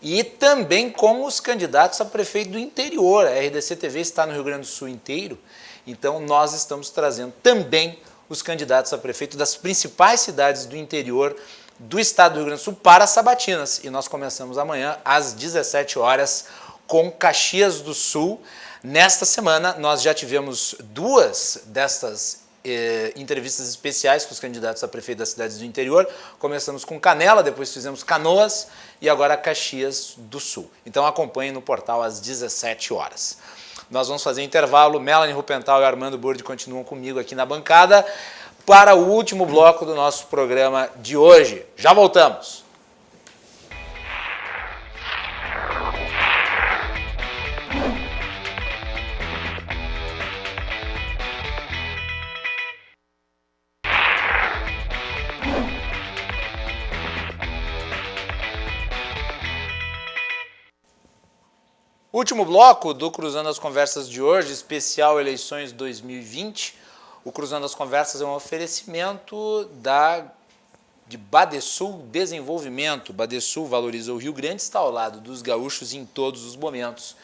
E também com os candidatos a prefeito do interior. A RDC TV está no Rio Grande do Sul inteiro, então nós estamos trazendo também os candidatos a prefeito das principais cidades do interior do estado do Rio Grande do Sul para Sabatinas. E nós começamos amanhã às 17 horas com Caxias do Sul. Nesta semana nós já tivemos 2 destas entrevistas especiais com os candidatos a prefeito das cidades do interior. Começamos com Canela, depois fizemos Canoas e agora Caxias do Sul. Então acompanhe no portal às 17 horas. Nós vamos fazer intervalo, Melanie Rupental e Armando Burdi continuam comigo aqui na bancada para o último bloco do nosso programa de hoje. Já voltamos! Último bloco do Cruzando as Conversas de hoje, especial Eleições 2020. O Cruzando as Conversas é um oferecimento de Badesul Desenvolvimento. Badesul valoriza o Rio Grande, está ao lado dos gaúchos em todos os momentos,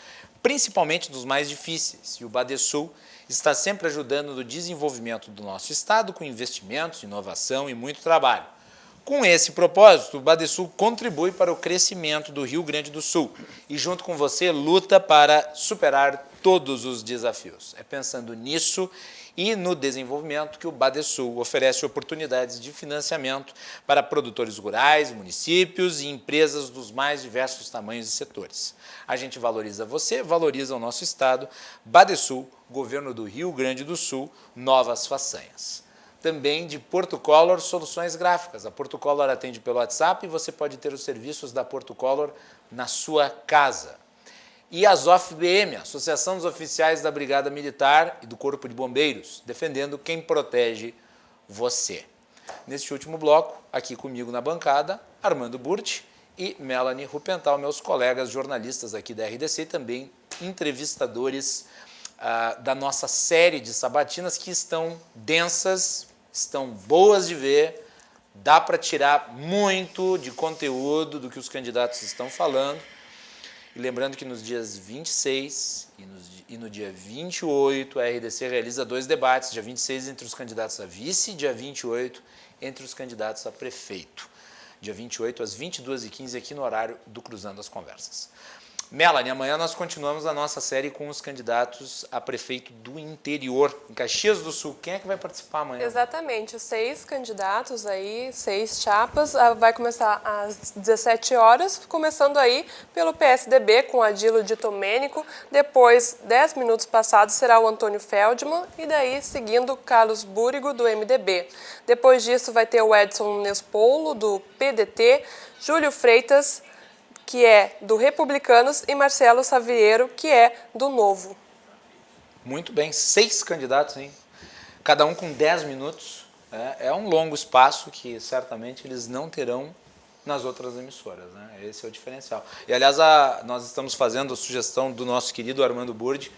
principalmente dos mais difíceis. E o Badesul está sempre ajudando no desenvolvimento do nosso estado com investimentos, inovação e muito trabalho. Com esse propósito, o Badesul contribui para o crescimento do Rio Grande do Sul e, junto com você, luta para superar todos os desafios. É pensando nisso e no desenvolvimento que o Badesul oferece oportunidades de financiamento para produtores rurais, municípios e empresas dos mais diversos tamanhos e setores. A gente valoriza você, valoriza o nosso estado. Badesul, Governo do Rio Grande do Sul, novas façanhas. Também de Porto Color Soluções Gráficas. A Porto Color atende pelo WhatsApp e você pode ter os serviços da Porto Color na sua casa. E a ASOF-BM, Associação dos Oficiais da Brigada Militar e do Corpo de Bombeiros, defendendo quem protege você. Neste último bloco, aqui comigo na bancada, Armando Burti e Melanie Rupental, meus colegas jornalistas aqui da RDC e também entrevistadores da nossa série de sabatinas que estão densas, estão boas de ver, dá para tirar muito de conteúdo do que os candidatos estão falando. E lembrando que nos dias 26 e no dia 28, a RDC realiza 2 debates, dia 26 entre os candidatos a vice e dia 28 entre os candidatos a prefeito. Dia 28 às 22h15 aqui no horário do Cruzando as Conversas. Melanie, amanhã nós continuamos a nossa série com os candidatos a prefeito do interior, em Caxias do Sul. Quem é que vai participar amanhã? Exatamente, 6 candidatos aí, 6 chapas. Vai começar às 17 horas, começando aí pelo PSDB com Adilo de Domênico. Depois, 10 minutos passados, será o Antônio Feldman e daí seguindo Carlos Búrigo do MDB. Depois disso vai ter o Edson Nespolo do PDT, Júlio Freitas, que é do Republicanos, e Marcelo Saviero, que é do Novo. Muito bem, 6 candidatos, hein? Cada um com 10 minutos. É um longo espaço que certamente eles não terão nas outras emissoras, né? Esse é o diferencial. E, aliás, nós estamos fazendo a sugestão do nosso querido Armando Burdi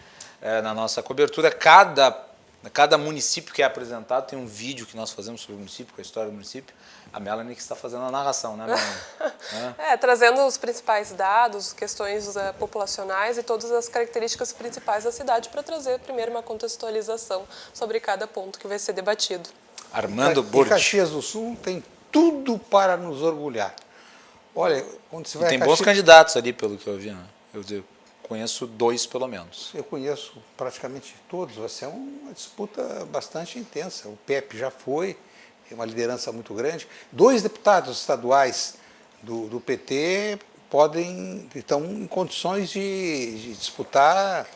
na nossa cobertura. Cada município que é apresentado tem um vídeo que nós fazemos sobre o município, com a história do município. A Melanie que está fazendo a narração, né, Melanie? Trazendo os principais dados, questões populacionais e todas as características principais da cidade para trazer primeiro uma contextualização sobre cada ponto que vai ser debatido. Armando E Burdi. Caxias do Sul tem tudo para nos orgulhar. Olha, quando você vai Tem a bons candidatos ali, pelo que eu vi, né? Eu conheço 2, pelo menos. Eu conheço praticamente todos. Vai ser uma disputa bastante intensa. O Pepe já foi, tem uma liderança muito grande. 2 deputados estaduais do PT estão em condições de disputar.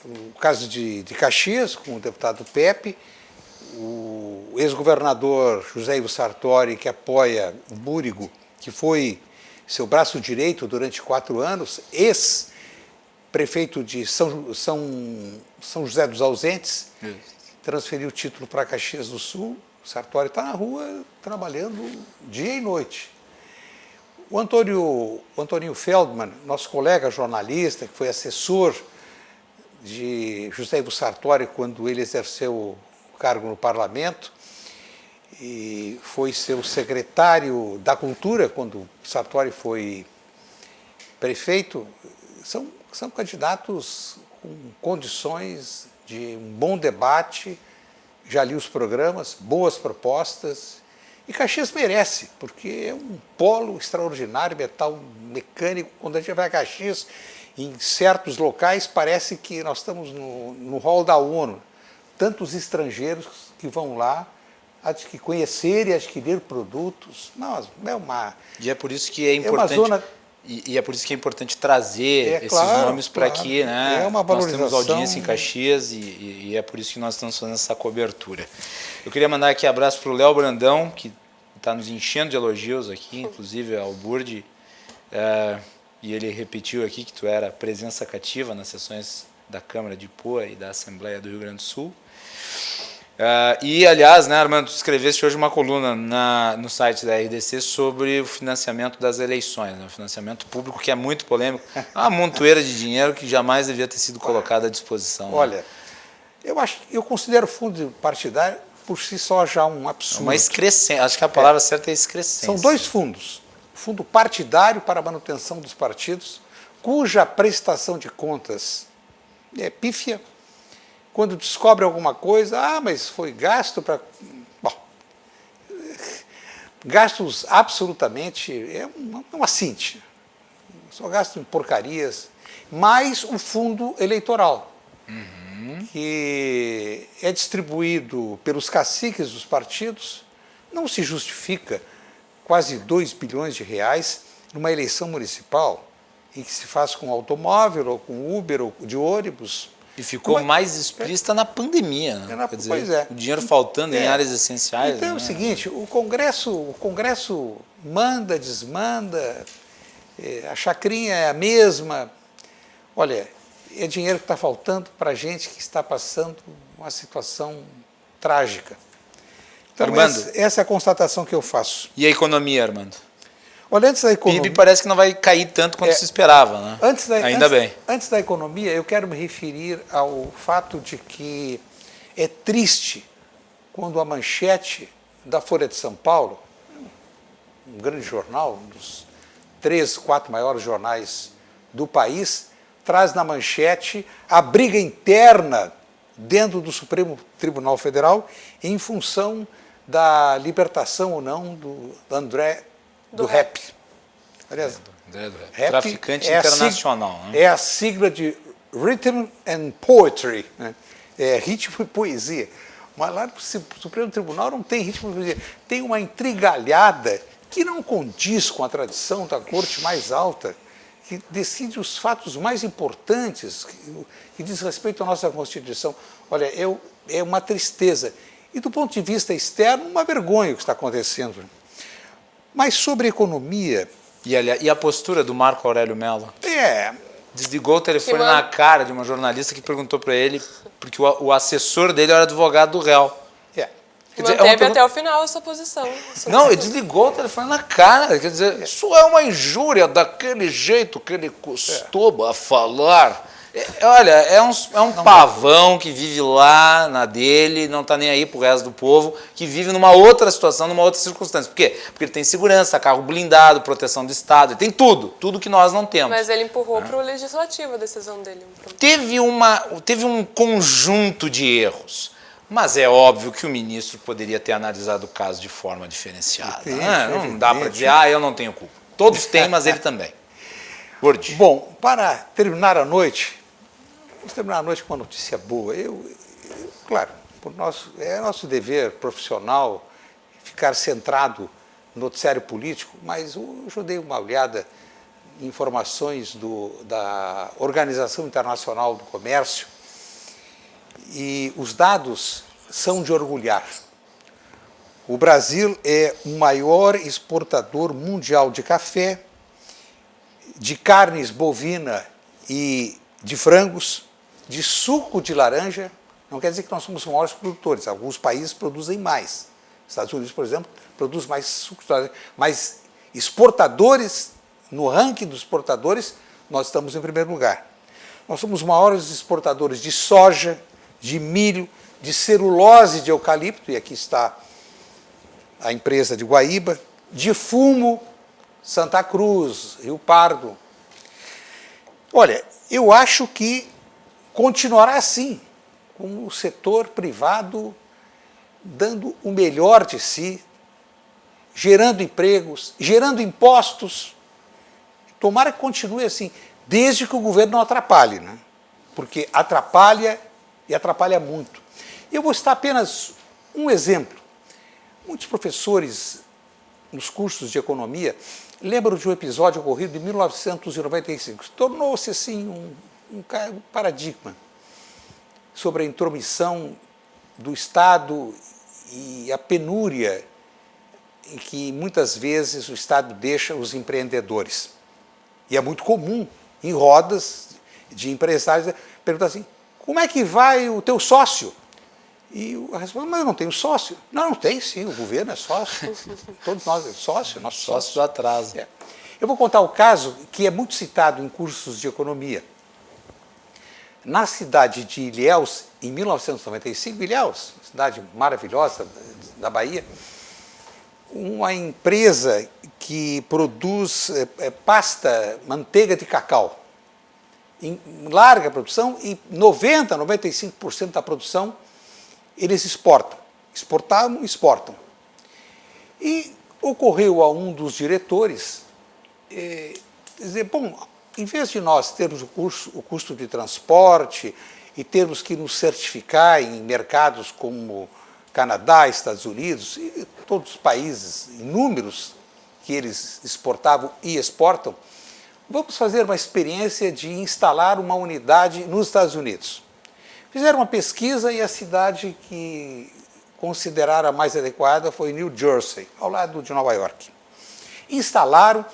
O caso de Caxias, com o deputado Pepe, o ex-governador José Ivo Sartori, que apoia o Búrigo, que foi seu braço direito durante 4 anos, ex-prefeito de São José dos Ausentes, transferiu o título para Caxias do Sul. O Sartori está na rua trabalhando dia e noite. O Antoninho Feldman, nosso colega jornalista, que foi assessor de José Ivo Sartori quando ele exerceu o cargo no parlamento, e foi seu secretário da Cultura quando Sartori foi prefeito, são candidatos com condições de um bom debate. Já li os programas, boas propostas, e Caxias merece, porque é um polo extraordinário, metal mecânico. Quando a gente vai a Caxias, em certos locais, parece que nós estamos no hall da ONU. Tantos estrangeiros que vão lá conhecer e adquirir produtos. Nossa, é uma... E é por isso que é importante... E é por isso que é importante trazer esses nomes para aqui, né? É uma valorização. Nós temos audiência em Caxias e é por isso que nós estamos fazendo essa cobertura. Eu queria mandar aqui abraço para o Léo Brandão, que está nos enchendo de elogios aqui, inclusive ao Burdi, e ele repetiu aqui que tu era presença cativa nas sessões da Câmara de Poa e da Assembleia do Rio Grande do Sul. E, aliás, né, Armando, tu escreveste hoje uma coluna no site da RDC sobre o financiamento das eleições, né, o financiamento público, que é muito polêmico, uma montoeira de dinheiro que jamais devia ter sido colocada à disposição. Olha, né? Eu considero o fundo partidário por si só já um absurdo. Uma excrescência, acho que a palavra certa é excrescência. São 2 fundos. O fundo partidário para a manutenção dos partidos, cuja prestação de contas é pífia. Quando descobre alguma coisa, mas foi gasto para... Bom, gastos absolutamente... É uma cíntia. Só gasto em porcarias. Mais o fundo eleitoral, que é distribuído pelos caciques dos partidos. Não se justifica quase 2 bilhões de reais numa eleição municipal, em que se faz com automóvel, ou com Uber, ou de ônibus. E ficou mais explícita na pandemia, né? Quer dizer, o dinheiro faltando em áreas essenciais. Então é o seguinte, o Congresso manda, desmanda, a chacrinha é a mesma. Olha, é dinheiro que está faltando para a gente que está passando uma situação trágica. Então, Armando, essa é a constatação que eu faço. E a economia, Armando? Olha, antes da economia... PIB parece que não vai cair tanto quanto se esperava, né? Ainda bem. Antes da economia, eu quero me referir ao fato de que é triste quando a manchete da Folha de São Paulo, um grande jornal, um dos 3, 4 maiores jornais do país, traz na manchete a briga interna dentro do Supremo Tribunal Federal em função da libertação ou não do André do Rep. Aliás, Rap Traficante é internacional. Né? É a sigla de Rhythm and Poetry, né? É ritmo e poesia. Mas lá no Supremo Tribunal não tem ritmo e poesia. Tem uma intrigalhada que não condiz com a tradição da corte mais alta, que decide os fatos mais importantes, que diz respeito à nossa Constituição. Olha, é uma tristeza. E do ponto de vista externo, uma vergonha o que está acontecendo. Mas sobre economia... E a postura do Marco Aurélio Mello? Desligou o telefone na cara de uma jornalista que perguntou para ele, porque o assessor dele era advogado do réu. Manteve até o final essa posição. Não, ele desligou o telefone na cara. Quer dizer, isso é uma injúria daquele jeito que ele costuma falar. Olha, é um pavão que vive lá na dele, não está nem aí pro resto do povo, que vive numa outra situação, numa outra circunstância. Por quê? Porque ele tem segurança, carro blindado, proteção do Estado, ele tem tudo que nós não temos. Mas ele empurrou para o legislativo a decisão dele. Teve um conjunto de erros. Mas é óbvio que o ministro poderia ter analisado o caso de forma diferenciada. Não dá para dizer, eu não tenho culpa. Todos têm, mas ele também. Gordi. Bom, para terminar a noite, vamos terminar a noite com uma notícia boa. Claro, é nosso dever profissional ficar centrado no noticiário político, mas hoje eu dei uma olhada em informações da Organização Internacional do Comércio, e os dados são de orgulhar. O Brasil é o maior exportador mundial de café, de carnes bovina e de frangos, de suco de laranja. Não quer dizer que nós somos os maiores produtores. Alguns países produzem mais. Estados Unidos, por exemplo, produz mais suco de laranja. Mas exportadores, no ranking dos exportadores, nós estamos em primeiro lugar. Nós somos os maiores exportadores de soja, de milho, de celulose de eucalipto, e aqui está a empresa de Guaíba, de fumo, Santa Cruz, Rio Pardo. Olha, eu acho que continuará assim, com o setor privado dando o melhor de si, gerando empregos, gerando impostos. Tomara que continue assim, desde que o governo não atrapalhe, né? Porque atrapalha e atrapalha muito. Eu vou citar apenas um exemplo. Muitos professores nos cursos de economia lembram de um episódio ocorrido em 1995. Tornou-se assim um paradigma sobre a intromissão do Estado e a penúria em que muitas vezes o Estado deixa os empreendedores. E é muito comum, em rodas de empresários, perguntar assim: como é que vai o teu sócio? E a resposta: mas eu não tenho sócio. Não tem sim, o governo é sócio. Todos nós é sócio, nosso sócio do atraso. Eu vou contar o caso que é muito citado em cursos de economia. Na cidade de Ilhéus, em 1995, Ilhéus, cidade maravilhosa da Bahia, uma empresa que produz pasta, manteiga de cacau, em larga produção, e 95% da produção eles exportam. Exportavam, exportam. E ocorreu a um dos diretores dizer: bom, em vez de nós termos o custo de transporte e termos que nos certificar em mercados como Canadá, Estados Unidos e todos os países inúmeros que eles exportavam e exportam, vamos fazer uma experiência de instalar uma unidade nos Estados Unidos. Fizeram uma pesquisa e a cidade que consideraram a mais adequada foi New Jersey, ao lado de Nova York. Instalaram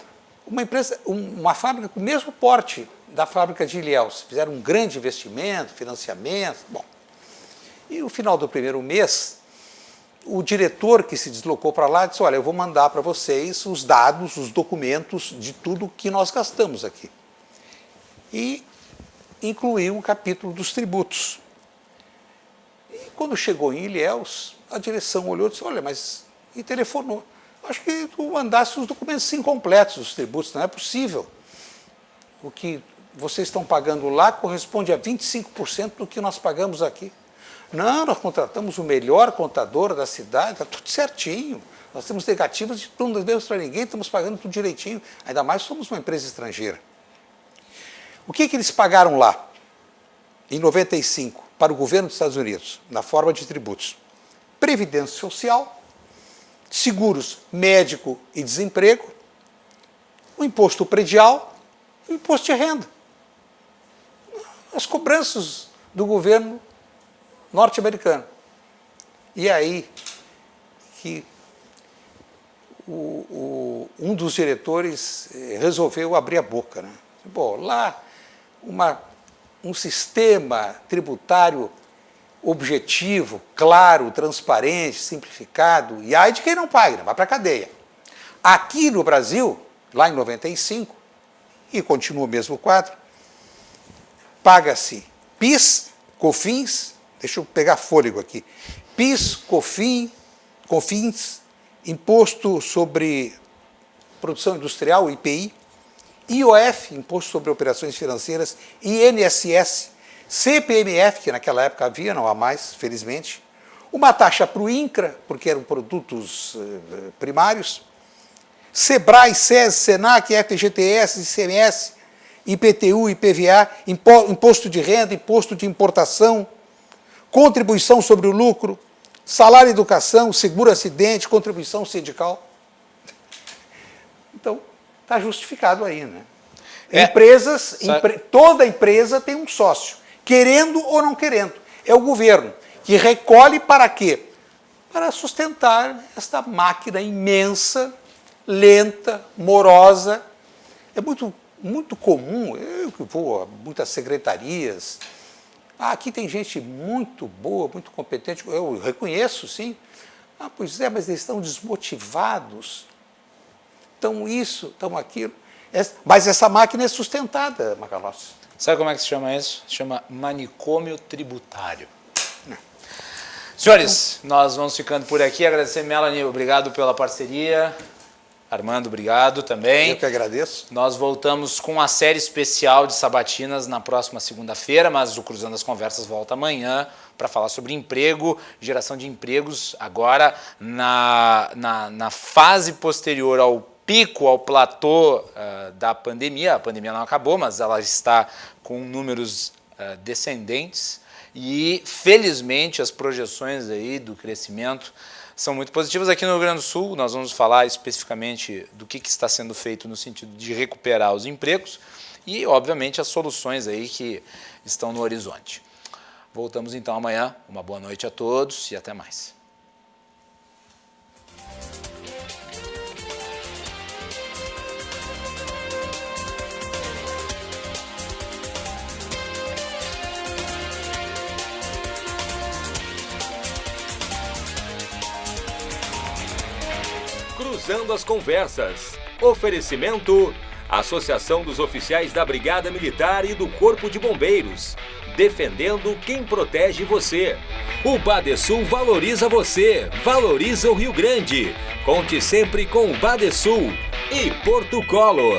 uma fábrica com o mesmo porte da fábrica de Ilhéus. Fizeram um grande investimento, financiamento. Bom, e no final do primeiro mês, o diretor que se deslocou para lá disse: olha, eu vou mandar para vocês os dados, os documentos de tudo que nós gastamos aqui. E incluiu um capítulo dos tributos. E quando chegou em Ilhéus, a direção olhou e disse: olha, mas... e telefonou. Acho que tu mandasse os documentos incompletos dos tributos, não é possível. O que vocês estão pagando lá corresponde a 25% do que nós pagamos aqui. Não, nós contratamos o melhor contador da cidade, está tudo certinho. Nós temos negativas de tudo, não devemos para ninguém, estamos pagando tudo direitinho. Ainda mais somos uma empresa estrangeira. O que eles pagaram lá, em 95, para o governo dos Estados Unidos, na forma de tributos? Previdência social, seguros médico e desemprego, o imposto predial e o imposto de renda. As cobranças do governo norte-americano. E aí que um dos diretores resolveu abrir a boca, né? Bom, lá um sistema tributário objetivo, claro, transparente, simplificado, e aí de quem não paga, vai para a cadeia. Aqui no Brasil, lá em 95, e continua o mesmo quadro, paga-se PIS, COFINS, deixa eu pegar fôlego aqui, PIS, COFINS, Imposto sobre Produção Industrial, IPI, IOF, Imposto sobre Operações Financeiras, INSS, CPMF, que naquela época havia, não há mais, felizmente, uma taxa para o INCRA, porque eram produtos primários, SEBRAE, SES, SENAC, FGTS, ICMS, IPTU, IPVA, Imposto de Renda, Imposto de Importação, Contribuição sobre o Lucro, Salário Educação, Seguro Acidente, Contribuição Sindical. Então, está justificado aí, né? Toda empresa tem um sócio, querendo ou não querendo. É o governo, que recolhe para quê? Para sustentar esta máquina imensa, lenta, morosa. É muito comum, eu que vou a muitas secretarias, aqui tem gente muito boa, muito competente, eu reconheço, sim. Pois é, mas eles estão desmotivados, estão isso, estão aquilo. Mas essa máquina é sustentada, Macalossi. Sabe como é que se chama isso? Se chama manicômio tributário. Senhores, nós vamos ficando por aqui. Agradecer, Melanie, obrigado pela parceria. Armando, obrigado também. Eu que agradeço. Nós voltamos com a série especial de sabatinas na próxima segunda-feira, mas o Cruzando as Conversas volta amanhã para falar sobre emprego, geração de empregos, agora na fase posterior ao pico, ao platô da pandemia. A pandemia não acabou, mas ela está com números descendentes e, felizmente, as projeções aí do crescimento são muito positivas. Aqui no Rio Grande do Sul, nós vamos falar especificamente do que está sendo feito no sentido de recuperar os empregos e, obviamente, as soluções aí que estão no horizonte. Voltamos então amanhã. Uma boa noite a todos e até mais. Cruzando as Conversas. Oferecimento: Associação dos Oficiais da Brigada Militar e do Corpo de Bombeiros. Defendendo quem protege você. O Badesul valoriza você. Valoriza o Rio Grande. Conte sempre com o Badesul. E Porto Colo.